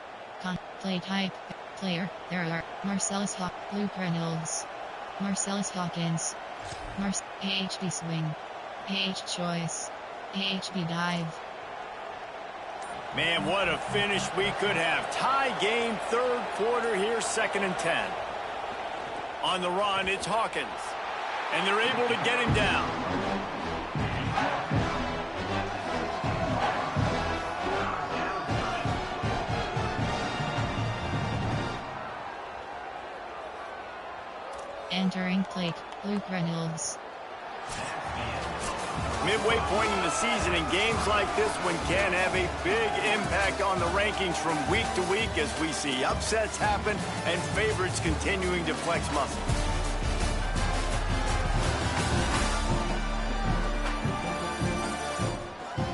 play type, player. There are Marcellus Luke Reynolds, Marcellus Hawkins, AHB swing, AH choice, AHB dive. Man, what a finish we could have. Tie game, 3rd quarter here, 2nd and 10. On the run, it's Hawkins. And they're able to get him down. Entering plate, Luke Reynolds. Midway point in the season, and games like this one can have a big impact on the rankings from week to week as we see upsets happen and favorites continuing to flex muscles.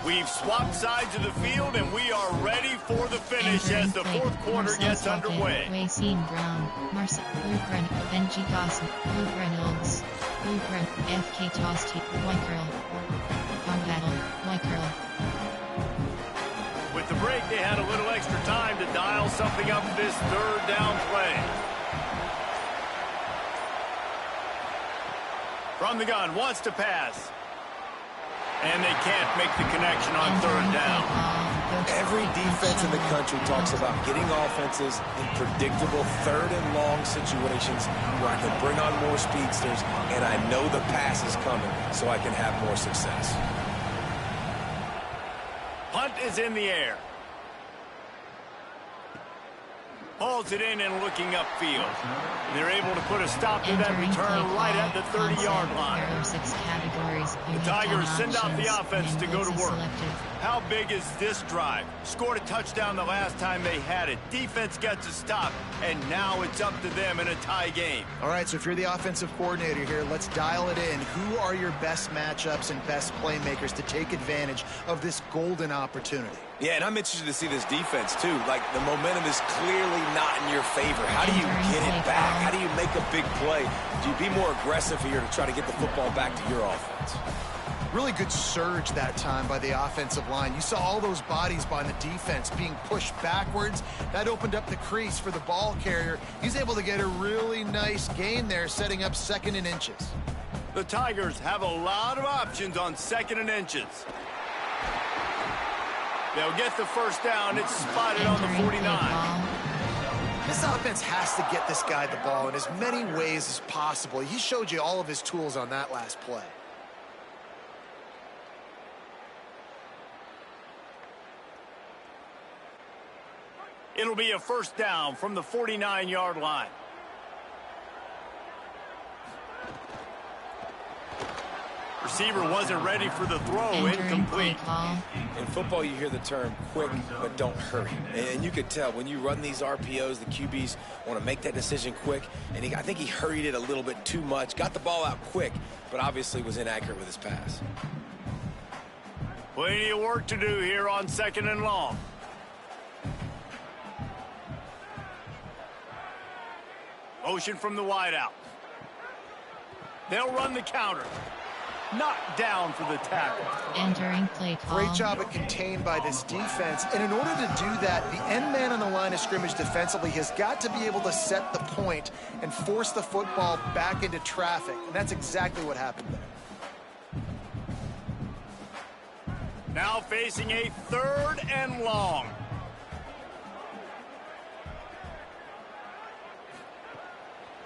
We've swapped sides of the field, and we are ready for the finish as the 4th quarter gets underway. Wayne Brown, Luke Reynolds, Benji Dawson, Luke Reynolds, Luke Reynolds, FK Tosti, White Girl, On Battle, White Girl. something up this third down play. From the gun, wants to pass. And they can't make the connection on third down. Every defense in the country talks about getting offenses in predictable third and long situations where I can bring on more speedsters and I know the pass is coming so I can have more success. Punt is in the air. Hauls it in and looking upfield. They're able to put a stop to that return right at the 30-yard line. The Tigers send out the offense to go to work. How big is this drive? Scored a touchdown the last time they had it. Defense gets a stop, and now it's up to them in a tie game. All right, so if you're the offensive coordinator here, let's dial it in. Who are your best matchups and best playmakers to take advantage of this golden opportunity? Yeah, and I'm interested to see this defense, too. Like, the momentum is clearly not in your favor. How do you get it back? How do you make a big play? Do you be more aggressive here to try to get the football back to your offense? Really good surge that time by the offensive line. You saw all those bodies by the defense being pushed backwards. That opened up the crease for the ball carrier. He's able to get a really nice gain there, setting up 2nd and inches. The Tigers have a lot of options on 2nd and inches. They'll get the first down. It's spotted on the 49. This offense has to get this guy the ball in as many ways as possible. He showed you all of his tools on that last play. It'll be a first down from the 49-yard line. Receiver wasn't ready for the throw. Incomplete. In football, you hear the term quick, but don't hurry. And you could tell when you run these RPOs, the QBs want to make that decision quick. And I think he hurried it a little bit too much. Got the ball out quick, but obviously was inaccurate with his pass. Plenty of work to do here on 2nd and long. Motion from the wideout. They'll run the counter. Knocked down for the tackle. Entering play call. Great job at contained by this defense. And in order to do that, the end man on the line of scrimmage defensively has got to be able to set the point and force the football back into traffic. And that's exactly what happened there. Now facing a 3rd and long.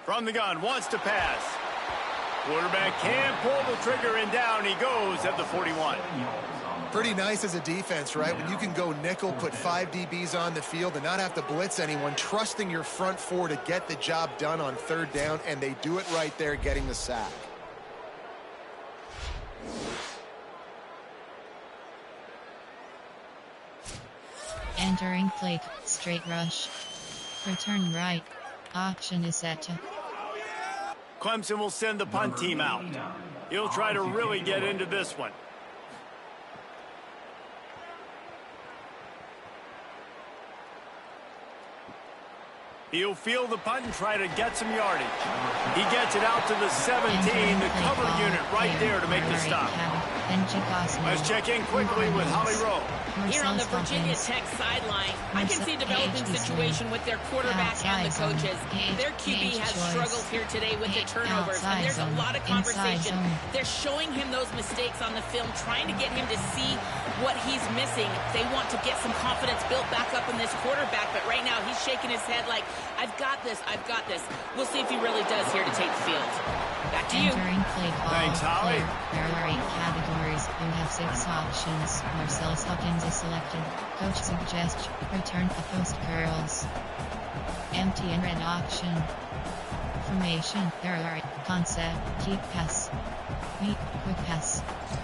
From the gun, wants to pass. Quarterback can't pull the trigger, and down he goes at the 41. Pretty nice as a defense, right? When you can go nickel, put 5 DBs on the field and not have to blitz anyone, trusting your front 4 to get the job done on 3rd down, and they do it right there, getting the sack. Entering play, straight rush. Return right. Option is set to. Clemson will send the punt team out. He'll try to really get into this one. He'll field the punt and try to get some yardage. He gets it out to the 17, the cover unit right there to make the stop. Let's check in quickly with Holly Rowe. Here on the Virginia Tech sideline, I can see a developing situation with their quarterback and the coaches. Their QB has struggled here today with the turnovers, and there's a lot of conversation. They're showing him those mistakes on the film, trying to get him to see what he's missing. They want to get some confidence built back up in this quarterback, but right now he's shaking his head like, I've got this, I've got this. We'll see if he really does here to take the field. Back to you. Thanks, Holly. There are 8 categories. You have 6 options. Marcellus Hawkins is selected. Coach suggests return to post curls. Empty and red option. Formation. There are concept. Keep pass. Meet. Quick pass.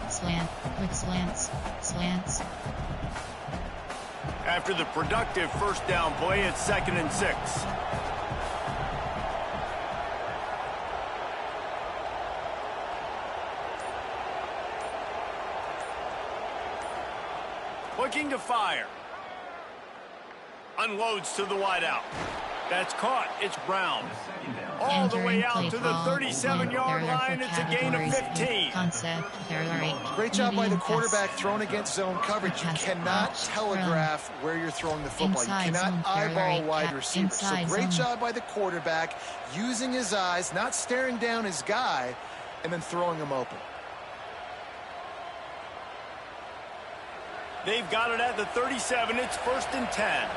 Slant. Quick slants. Slants. After the productive first down play, it's 2nd and 6. Looking to fire. Unloads to the wideout. That's caught. It's Brown. All the way out to the 37-yard line. It's a gain of 15. Great job by the quarterback thrown against zone coverage. You cannot telegraph where you're throwing the football. You cannot eyeball wide receiver. So great job by the quarterback using his eyes, not staring down his guy, and then throwing him open. They've got it at the 37. It's 1st and 10.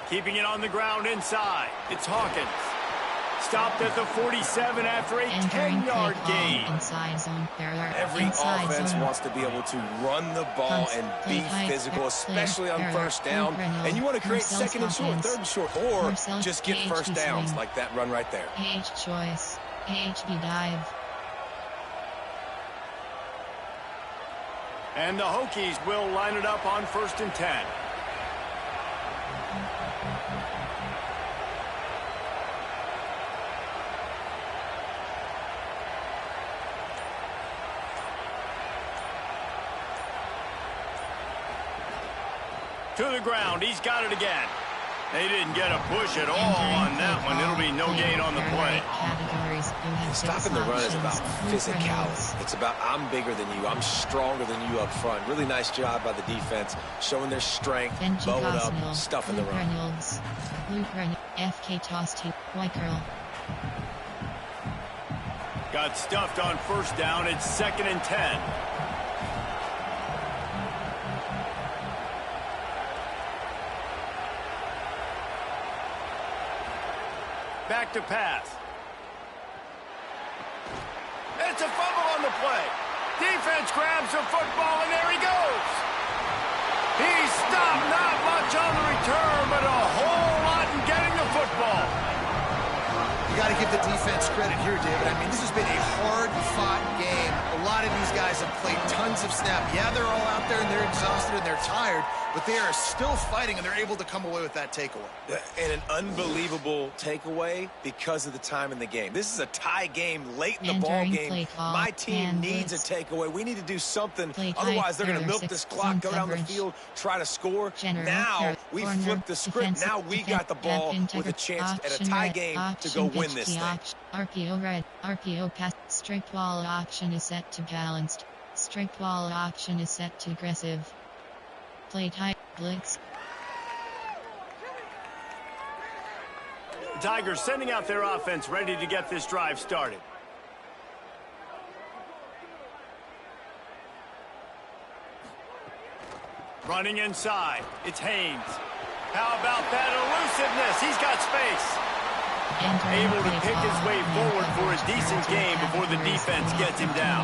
Keeping it on the ground inside. It's Hawkins. Stopped at the 47 after a 10-yard gain. Every offense wants to be able to run the ball and be physical, especially on first down. And you want to create second and short, third and short, or just get first downs like that run right there. H choice. HB dive. And the Hokies will line it up on 1st and 10. To the ground. He's got it again. They didn't get a push at all on that one. It'll be no gain on the play. Stopping the run is about physicality. It's about I'm bigger than you. I'm stronger than you up front. Really nice job by the defense, showing their strength, bowing up, stuffing the run. FK toss to White Girl. Got stuffed on 1st down. It's 2nd and 10. Back to pass. It's a fumble on the play. Defense grabs the football, and there he goes. He stopped, not much on the return, but a whole lot in getting the football. You got to give the defense credit here, David. I mean, this has been a hard-fought game. A lot of these guys have played tons of snaps. Yeah, they're all out there, and they're exhausted, and they're tired, but they are still fighting, and they're able to come away with that takeaway. And an unbelievable takeaway because of the time in the game. This is a tie game late in the ball game. My team needs a takeaway. We need to do something. Otherwise, they're going to milk this clock, go down the field, try to score. Now, we flipped the script. Now we got the ball with a chance at a tie game to go win this thing. RPO red, RPO pass, strict wall option is set to balanced. Strict wall option is set to aggressive. Play tight, blitz. Tigers sending out their offense ready to get this drive started. Running inside. It's Haynes. How about that elusiveness? He's got space. Able to pick his way forward for a decent game before the defense gets him down.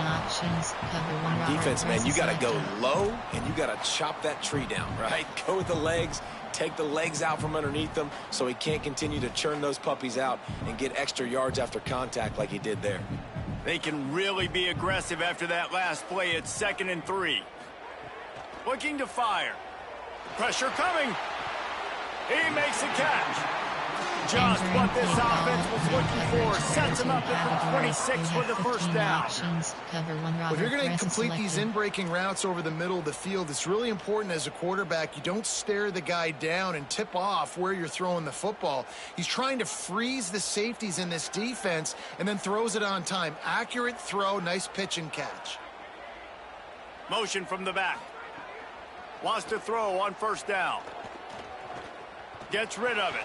Defense, man, you got to go low, and you got to chop that tree down, right? Go with the legs, take the legs out from underneath them so he can't continue to churn those puppies out and get extra yards after contact like he did there. They can really be aggressive after that last play. It's 2nd and 3. Looking to fire. Pressure coming. He makes a catch. Just what this offense was looking for. Sets him up at the 26 for the 1st down. If you're going to complete these in-breaking routes over the middle of the field, it's really important as a quarterback you don't stare the guy down and tip off where you're throwing the football. He's trying to freeze the safeties in this defense and then throws it on time. Accurate throw, nice pitch and catch. Motion from the back. Wants to throw on 1st down. Gets rid of it.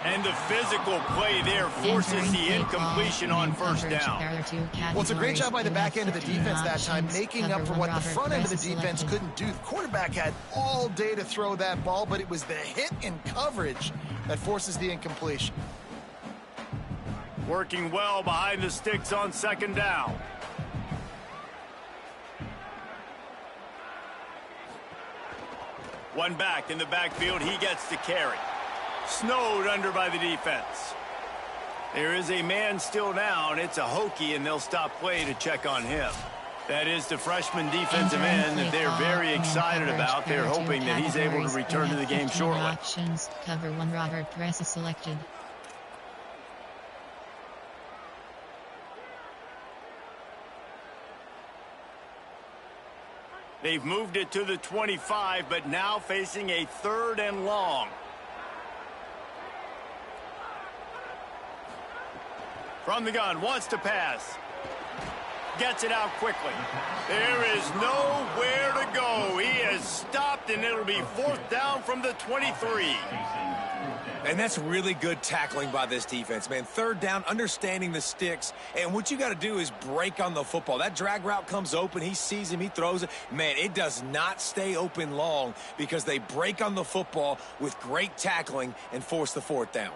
And the physical play there forces the incompletion on 1st down. Well, it's a great job by the back end of the defense that time, making up for what the front end of the defense couldn't do. The quarterback had all day to throw that ball, but it was the hit in coverage that forces the incompletion. Working well behind the sticks on 2nd down. One back in the backfield. He gets the carry. Snowed under by the defense. There is a man still down. It's a Hokie, and they'll stop play to check on him. That is the freshman defensive end that they're very excited about. They're hoping that he's able to return to the game shortly. Options, cover 1 Robert press is selected. They've moved it to the 25, but now facing a 3rd and long. From the gun, wants to pass. Gets it out quickly. There is nowhere to go. He is stopped, and it'll be 4th down from the 23. And that's really good tackling by this defense, man. 3rd down, understanding the sticks. And what you got to do is break on the football. That drag route comes open. He sees him. He throws it. Man, it does not stay open long because they break on the football with great tackling and force the 4th down.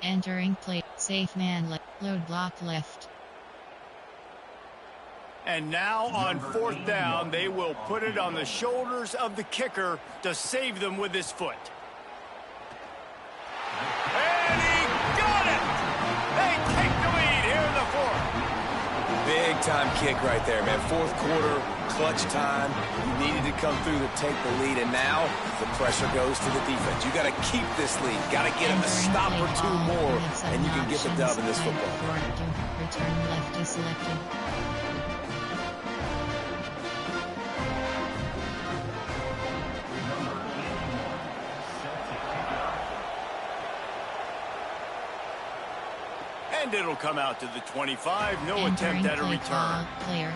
Entering play. Safe man left. Load block left. And now on 4th down, they will put it on the shoulders of the kicker to save them with his foot. And he got it! They take the lead here in the 4th. Big time kick right there, man. 4th quarter, clutch time. You needed to come through to take the lead, and now the pressure goes to the defense. You got to keep this lead. Got to get them a stop or 2 more, and you can get the dub in this football. Return left is selected. And it'll come out to the 25. No attempt at a return. Player,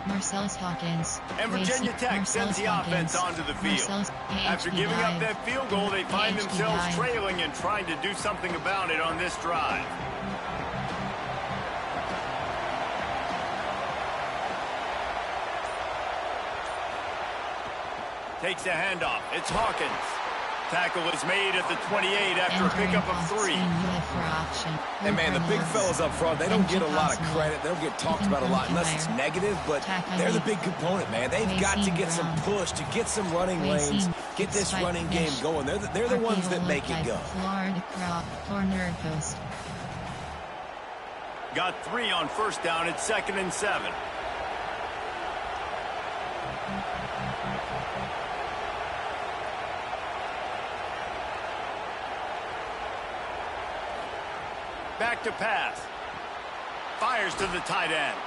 Marcellus Hawkins. And Virginia Tech sends the offense onto the field. After giving up that field goal, they find themselves trailing and trying to do something about it on this drive. Takes a handoff. It's Hawkins. Tackle is made at the 28 after a pickup of 3. And, man, the big fellas up front, they don't get a lot of credit. They don't get talked about a lot unless it's negative, but they're the big component, man. They've got to get some push, to get some running lanes, get this running game going. They're the ones that make it go. Corner post. Got 3 on 1st down. It's 2nd and 7. Back to pass. Fires to the tight end.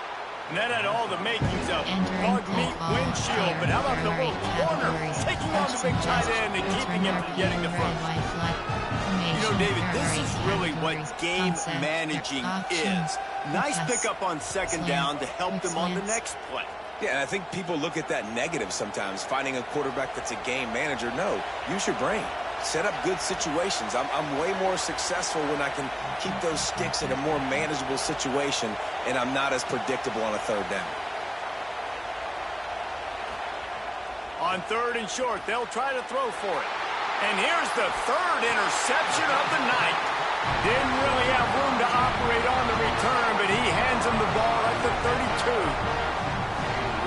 And that had all the makings of bug meat windshield. But how about the little corner taking on the big tight end and keeping him from getting the first? You know, David, this is really what game managing is. Nice pickup on 2nd down to help them on the next play. Yeah, and I think people look at that negative sometimes, finding a quarterback that's a game manager. No, use your brain. Set up good situations. I'm way more successful when I can keep those sticks in a more manageable situation, and I'm not as predictable on a 3rd down. On 3rd and short, they'll try to throw for it. And here's the 3rd interception of the night. Didn't really have room to operate on the return, but he hands him the ball at the 32.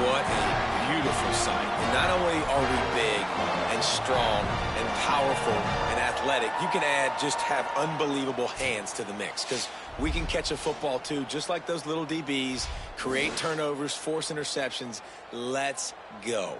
What a beautiful sight. And not only are we big and strong and powerful and athletic, you can have unbelievable hands to the mix, because we can catch a football too, just like those little DBs, create turnovers, force interceptions. Let's go.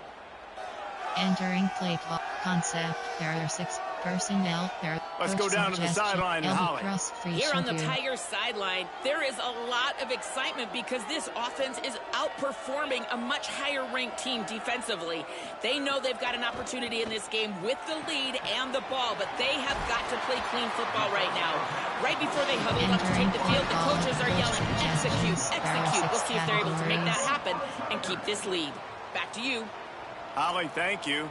Entering play call concept. There are 6 personnel. Let's go down to the sideline, Holly. Here on the Tigers sideline, there is a lot of excitement because this offense is outperforming a much higher-ranked team defensively. They know they've got an opportunity in this game with the lead and the ball, but they have got to play clean football right now. Right before they huddle up to take the field, the coaches are yelling, execute, execute. We'll see if they're able to make that happen and keep this lead. Back to you. Holly, thank you.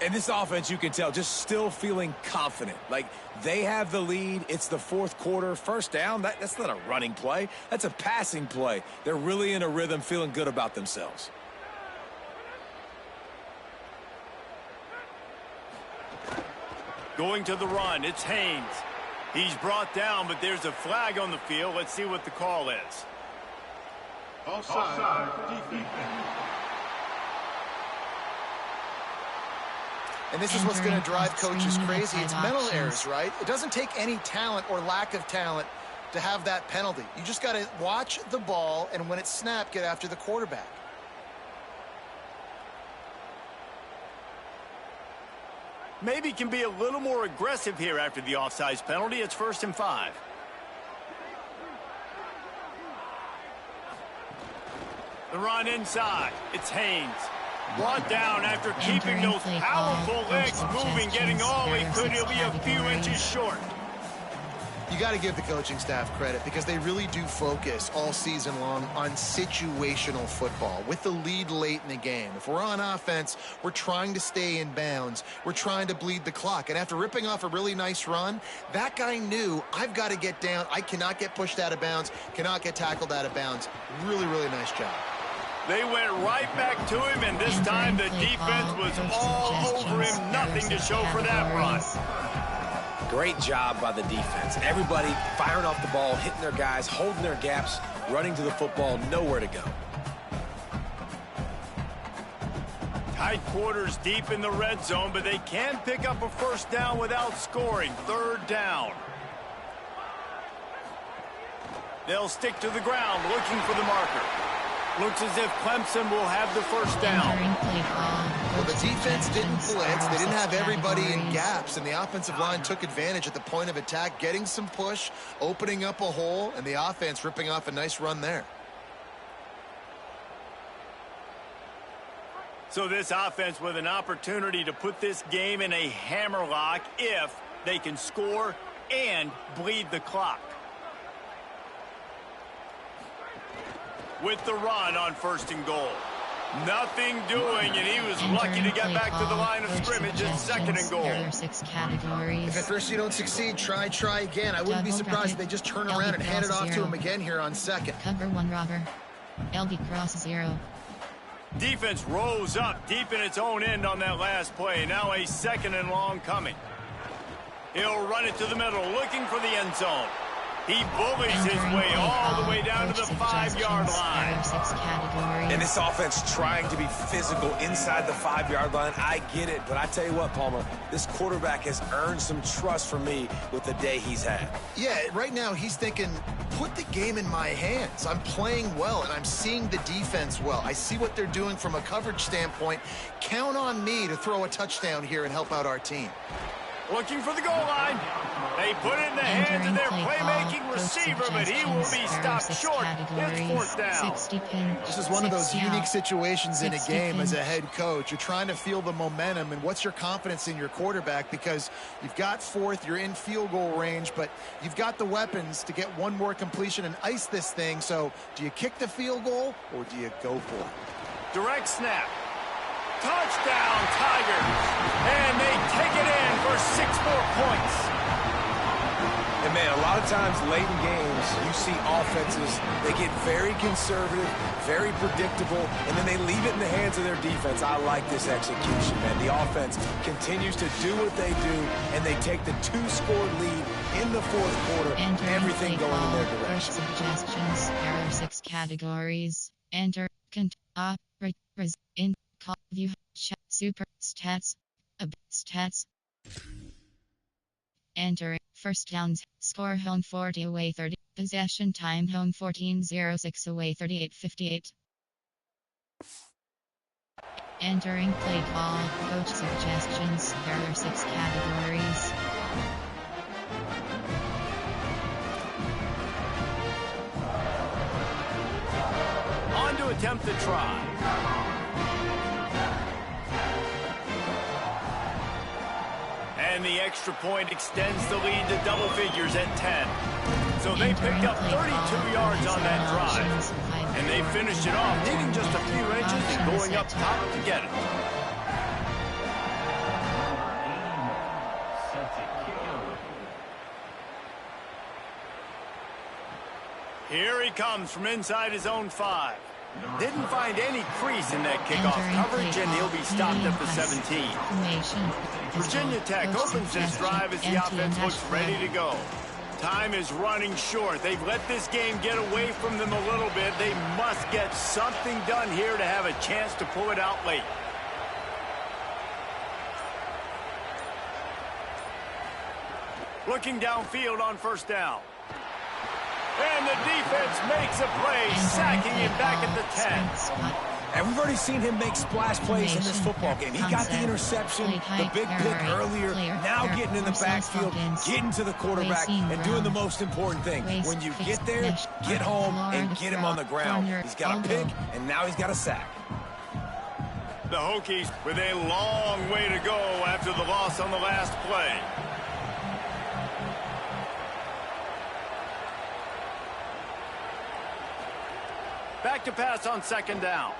And this offense, you can tell, just still feeling confident. Like, they have the lead. It's the 4th quarter. 1st down, that's not a running play. That's a passing play. They're really in a rhythm, feeling good about themselves. Going to the run, it's Haynes. He's brought down, but there's a flag on the field. Let's see what the call is. Offside defense. And this is what's going to drive coaches crazy. It's mental errors, right? It doesn't take any talent or lack of talent to have that penalty. You just got to watch the ball, and when it's snapped, get after the quarterback. Maybe can be a little more aggressive here after the offsides penalty. It's 1st and 5. The run inside. It's Haynes. Brought down after keeping those powerful legs moving, getting all he could. He'll be a few inches short. You got to give the coaching staff credit because they really do focus all season long on situational football with the lead late in the game. If we're on offense, we're trying to stay in bounds. We're trying to bleed the clock. And after ripping off a really nice run, that guy knew, I've got to get down. I cannot get pushed out of bounds, cannot get tackled out of bounds. Really, really nice job. They went right back to him, and this time the defense was all over him. Nothing to show for that run. Great job by the defense. Everybody firing off the ball, hitting their guys, holding their gaps, running to the football, nowhere to go. Tight quarters deep in the red zone, but they can pick up a first down without scoring. Third down. They'll stick to the ground looking for the marker. Looks as if Clemson will have the first down. Well, the defense didn't blitz. They didn't have everybody in gaps, and the offensive line took advantage at the point of attack, getting some push, opening up a hole, and the offense ripping off a nice run there. So this offense with an opportunity to put this game in a hammerlock if they can score and bleed the clock. With the run on 1st and goal. Nothing doing, and he was lucky to get back to the line of scrimmage at 2nd and goal. If at first you don't succeed, try again. I wouldn't be surprised if they just turn around and hand it off to him again here on 2nd. Cover 1 robber. LB cross 0. Defense rose up deep in its own end on that last play. Now a 2nd and long coming. He'll run it to the middle, looking for the end zone. He bullies his way all the way down to the 5-yard line. And this offense trying to be physical inside the 5-yard line. I get it, but I tell you what, Palmer, this quarterback has earned some trust from me with the day he's had. Yeah, right now he's thinking, put the game in my hands. I'm playing well, and I'm seeing the defense well. I see what they're doing from a coverage standpoint. Count on me to throw a touchdown here and help out our team. Looking for the goal line. They put it in the hands of their playmaking receiver, but he will be stopped short. It's 4th down. This is one of those unique situations in a game as a head coach. You're trying to feel the momentum, and what's your confidence in your quarterback? Because you've got 4th, you're in field goal range, but you've got the weapons to get one more completion and ice this thing. So do you kick the field goal, or do you go for it? Direct snap. Touchdown, Tigers. And they take it in for 6 more points. And, man, a lot of times late in games, you see offenses, they get very conservative, very predictable, and then they leave it in the hands of their defense. I like this execution, man. The offense continues to do what they do, and they take the 2-score lead in the 4th quarter. Everything going in their direction. Suggestions. There are 6 categories. Enter. In. Call. View. Chat. Super. Stats. Stats. Enter. First downs. Score home 40 away 30. Possession time home 14-06 away 38-58. Entering play call. Coach suggestions. There are 6 categories. On to attempt the try. And the extra point extends the lead to double figures at 10. So they picked up 32 yards on that drive. And they finished it off, needing just a few inches and going up top to get it. Here he comes from inside his own 5. Didn't find any crease in that kickoff coverage, and he'll be stopped at the 17. Virginia Tech opens this drive as the offense looks ready to go. Time is running short. They've let this game get away from them a little bit. They must get something done here to have a chance to pull it out late. Looking downfield on 1st down. And the defense makes a play, sacking him back at the 10. And we've already seen him make splash plays in this football game. He got the interception, the big pick earlier, now getting in the backfield, getting to the quarterback, and doing the most important thing. When you get there, get home and get him on the ground. He's got a pick, and now he's got a sack. The Hokies with a long way to go after the loss on the last play. Back to pass on second down.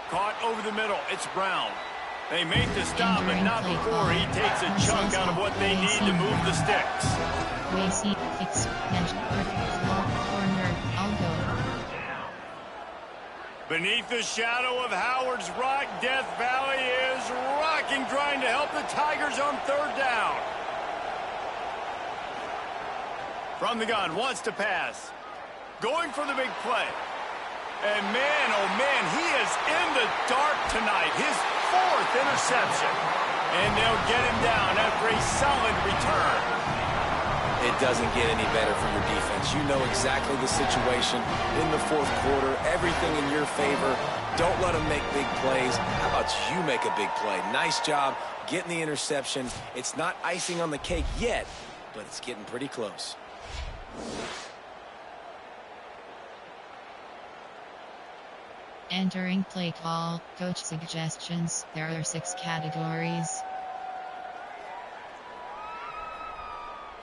Caught over the middle. It's Brown. They make the stop, but not before he takes a chunk out of what they need to move the sticks. Beneath the shadow of Howard's Rock, Death Valley is rocking, trying to help the Tigers on third down. From the gun, wants to pass. Going for the big play. And man, oh man, he is in the dark tonight. His fourth interception. And they'll get him down after a solid return. It doesn't get any better for your defense. You know exactly the situation in the fourth quarter. Everything in your favor. Don't let them make big plays. How about you make a big play? Nice job getting the interception. It's not icing on the cake yet, but it's getting pretty close. Entering play call, coach suggestions. There are 6 categories.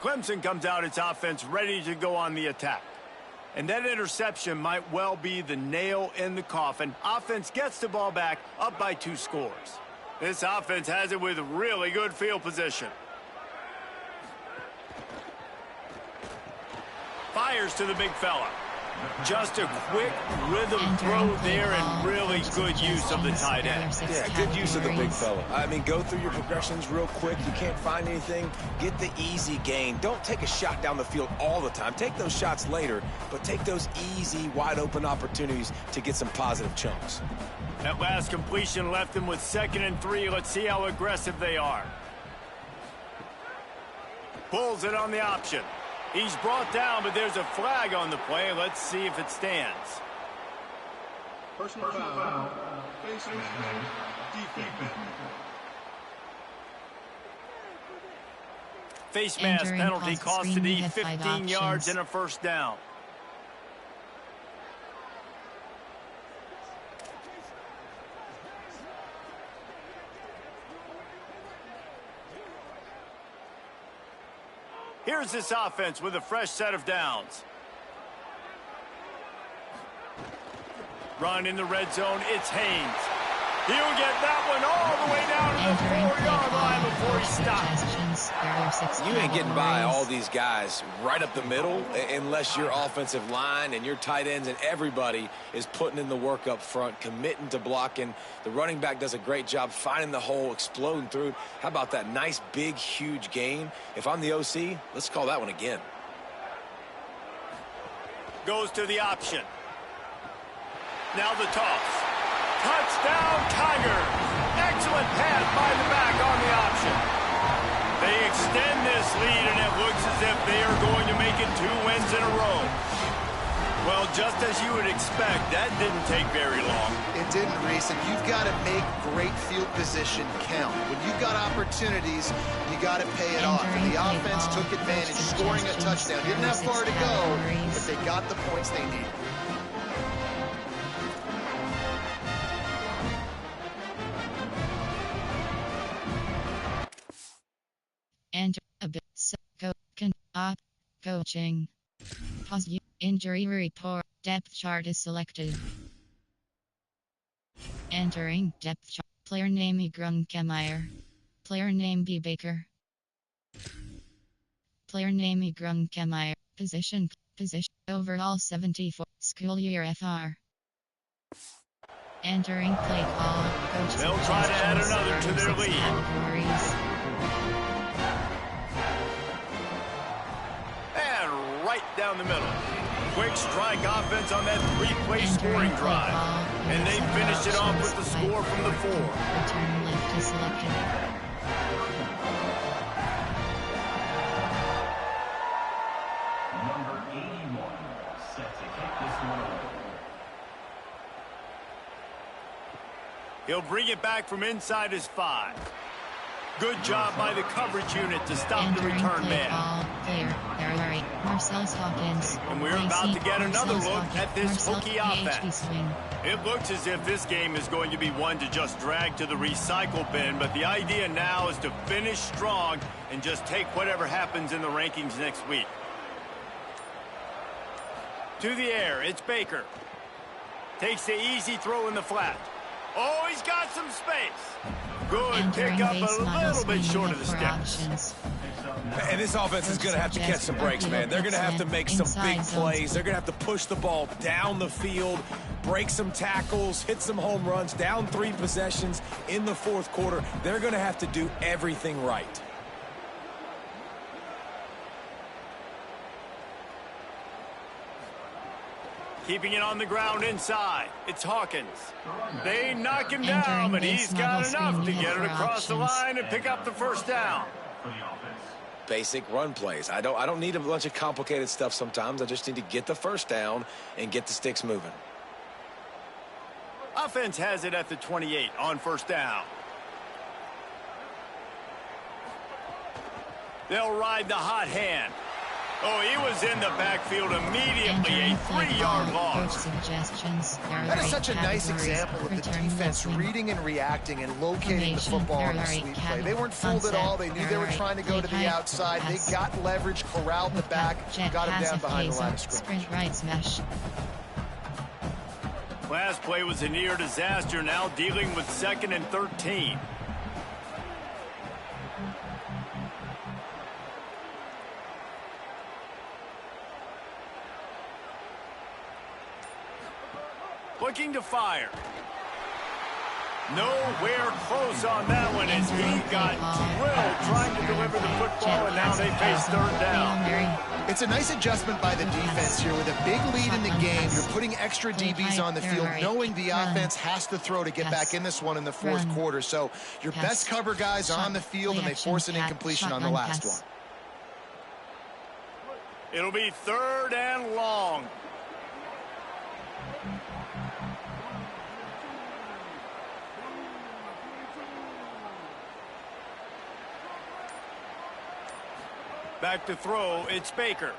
Clemson comes out its offense ready to go on the attack. And that interception might well be the nail in the coffin. Offense gets the ball back, up by 2 scores. This offense has it with really good field position. Fires to the big fella. Just a quick rhythm throw there and really good use of the tight end. Yeah, good use of the big fella. I mean, go through your progressions real quick. You can't find anything, get the easy gain. Don't take a shot down the field all the time. Take those shots later, but take those easy, wide-open opportunities to get some positive chunks. That last completion left them with 2nd and 3. Let's see how aggressive they are. Pulls it on the option. He's brought down, but there's a flag on the play. Let's see if it stands. Personal foul. Face mask. Defense. Face mask penalty cost the D 15 yards and a first down. Here's this offense with a fresh set of downs. Run in the red zone. It's Haynes. He'll get that one all the way down to the 4-yard line before he stops. You ain't getting by all these guys right up the middle unless your offensive line and your tight ends and everybody is putting in the work up front, committing to blocking. The running back does a great job finding the hole, exploding through. How about that nice, big, huge gain? If I'm the OC, let's call that one again. Goes to the option. Now the toss. Touchdown, Tigers! Excellent pass by the back on the option. They extend this lead, and it looks as if they are going to make it 2 wins in a row. Well, just as you would expect, that didn't take very long. It didn't, Reese, and you've got to make great field position count. When you've got opportunities, you got to pay it off. And the offense took advantage, scoring a touchdown. Didn't have far to go, but they got the points they needed. And a bit coaching. Pause. Injury report. Depth chart is selected. Entering depth chart. Player name E. Grunkemeyer. Player name B. Baker. Player name E. Grunkemeyer. Position. Overall 74. School year FR. Entering play call. Coach They'll try to add another to their lead. Categories. Right down the middle. Quick strike offense on that 3-play scoring drive. And they finished it off with the score from the 4. Return left is selected. Number 81 set to kick this one away. He'll bring it back from inside his 5. Good job by the coverage unit to stop the return man. And we're about to get another look at this hooky offense. It looks as if this game is going to be one to just drag to the recycle bin, but the idea now is to finish strong and just take whatever happens in the rankings next week. To the air, it's Baker. Takes the easy throw in the flat. Oh, he's got some space. Good pickup, a little bit short of the sticks. And this offense is going to have to catch some breaks, man. They're going to have to make some big plays. They're going to have to push the ball down the field, break some tackles, hit some home runs, down 3 possessions in the 4th quarter. They're going to have to do everything right. Keeping it on the ground inside. It's Hawkins. They knock him down, but he's got enough to get it across the line and pick up the first down. Basic run plays. I don't need a bunch of complicated stuff sometimes. I just need to get the first down and get the sticks moving. Offense has it at the 28 on first down. They'll ride the hot hand. Oh, he was in the backfield immediately, a 3-yard loss. That is such a nice example of the defense reading and reacting and locating the football on the sweep play. They weren't fooled at all. They knew they were trying to go to the outside. They got leverage, corralled the back, got him down behind the line of scrimmage. Last play was a near disaster, now dealing with 2nd and 13. Looking to fire. Nowhere close on that one as he got drilled trying to deliver the football, and now they face 3rd down. It's a nice adjustment by the defense here. With a big lead in the game, you're putting extra DBs on the field, knowing the offense has to throw to get back in this one in the 4th quarter. So your best cover guys on the field, and they force an incompletion on the last one. It'll be 3rd and long. Back to throw, it's Baker.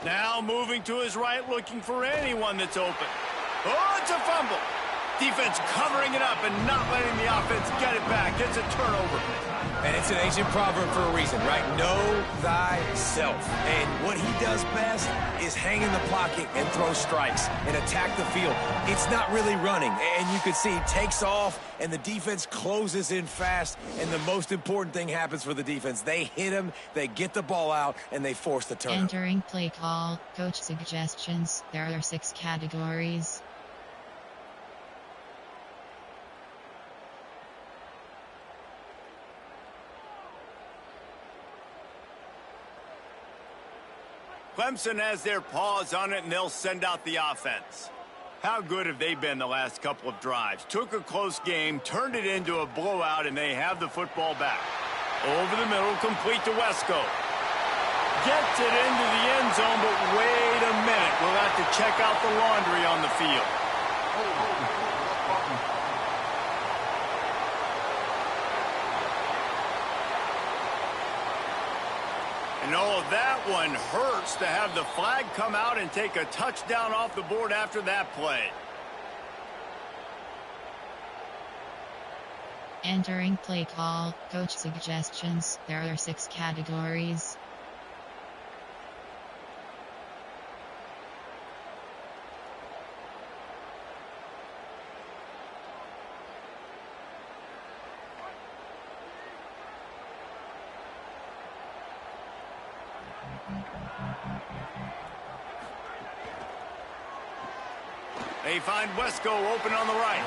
Now moving to his right, looking for anyone that's open. Oh, it's a fumble. Defense covering it up and not letting the offense get it back. It's a turnover. And it's an ancient proverb for a reason, right? Know thyself. And what he does best is hang in the pocket and throw strikes and attack the field. It's not really running. And you can see he takes off and the defense closes in fast. And the most important thing happens for the defense. They hit him, they get the ball out, and they force the turnover. Entering play call, coach suggestions. There are 6 categories. Clemson has their paws on it, and they'll send out the offense. How good have they been the last couple of drives? Took a close game, turned it into a blowout, and they have the football back. Over the middle, complete to Wesco. Gets it into the end zone, but wait a minute. We'll have to check out the laundry on the field. And oh, that one hurts to have the flag come out and take a touchdown off the board after that play. Entering play call, coach suggestions. There are 6 categories. They find Wesco open on the right.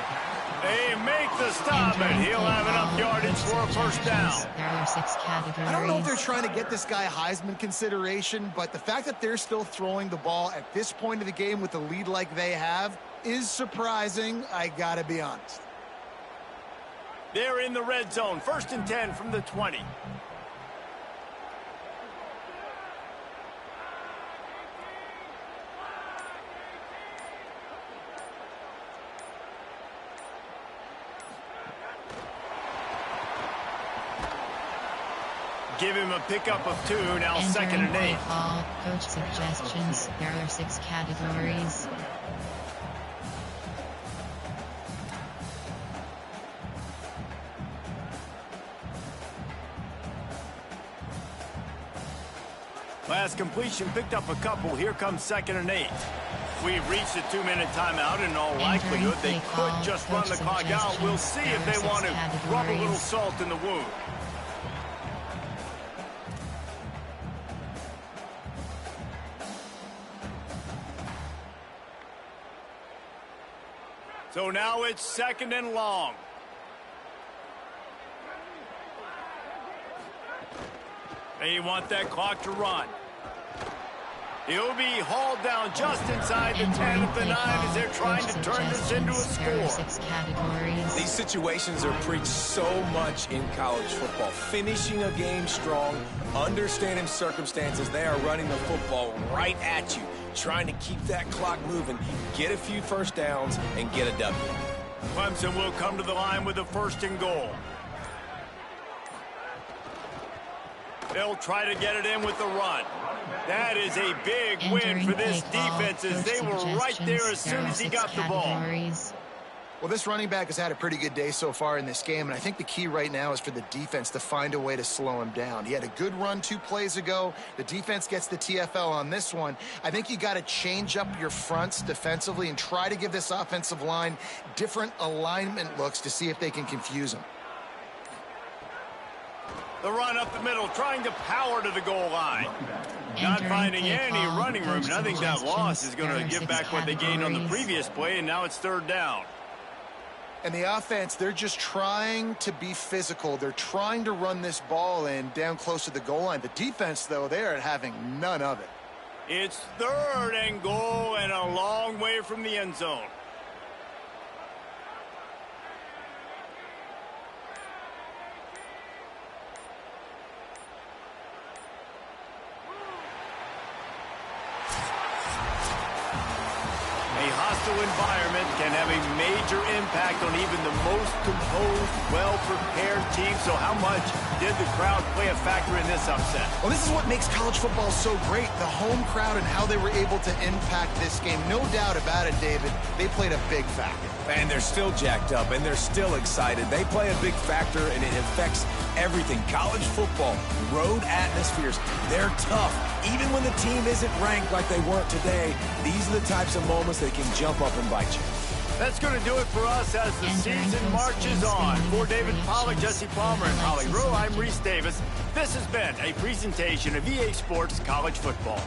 They make the stop, and he'll have enough yardage for a first down. There are 6 categories. I don't know if they're trying to get this guy Heisman consideration, but the fact that they're still throwing the ball at this point of the game with a lead like they have is surprising, I gotta be honest. They're in the red zone. 1st and 10 from the 20. Give him a pickup of 2, now second and 8. Call, coach suggestions, there are 6 categories. Last completion picked up a couple. Here comes second and 8. We've reached a 2-minute timeout. In all likelihood, they could just run the clock out. We'll see if they want to rub a little salt in the wound. So now it's second and long. They want that clock to run. He'll be hauled down just inside the 10 at the 9 as they're trying to turn this into a score. 6 categories. These situations are preached so much in college football. Finishing a game strong, understanding circumstances. They are running the football right at you, trying to keep that clock moving, get a few first downs, and get a W. Clemson will come to the line with a 1st and goal. They'll try to get it in with the run. That is a big win for this defense as they were right there as soon as he got the ball. Well, this running back has had a pretty good day so far in this game, and I think the key right now is for the defense to find a way to slow him down. He had a good run 2 plays ago. The defense gets the TFL on this one. I think you got to change up your fronts defensively and try to give this offensive line different alignment looks to see if they can confuse him. The run up the middle, trying to power to the goal line. Not finding any running room, and I think that loss is going to give back what they gained on the previous play, and now it's 3rd down. And the offense, they're just trying to be physical. They're trying to run this ball in down close to the goal line. The defense, though, they are having none of it. It's 3rd and goal and a long way from the end zone. Environment can have a major impact on even the most composed, well-prepared team. So how much did the crowd play a factor in this upset? Well, this is what makes college football so great, the home crowd and how they were able to impact this game. No doubt about it, David. They played a big factor. And they're still jacked up, and they're still excited. They play a big factor, and it affects everything. College football, road atmospheres, they're tough. Even when the team isn't ranked like they weren't today, these are the types of moments that can jump up and bite you. That's going to do it for us as the season marches on. For David Pollack, Jesse Palmer, and Holly Rowe, I'm Reese Davis. This has been a presentation of EA Sports College Football.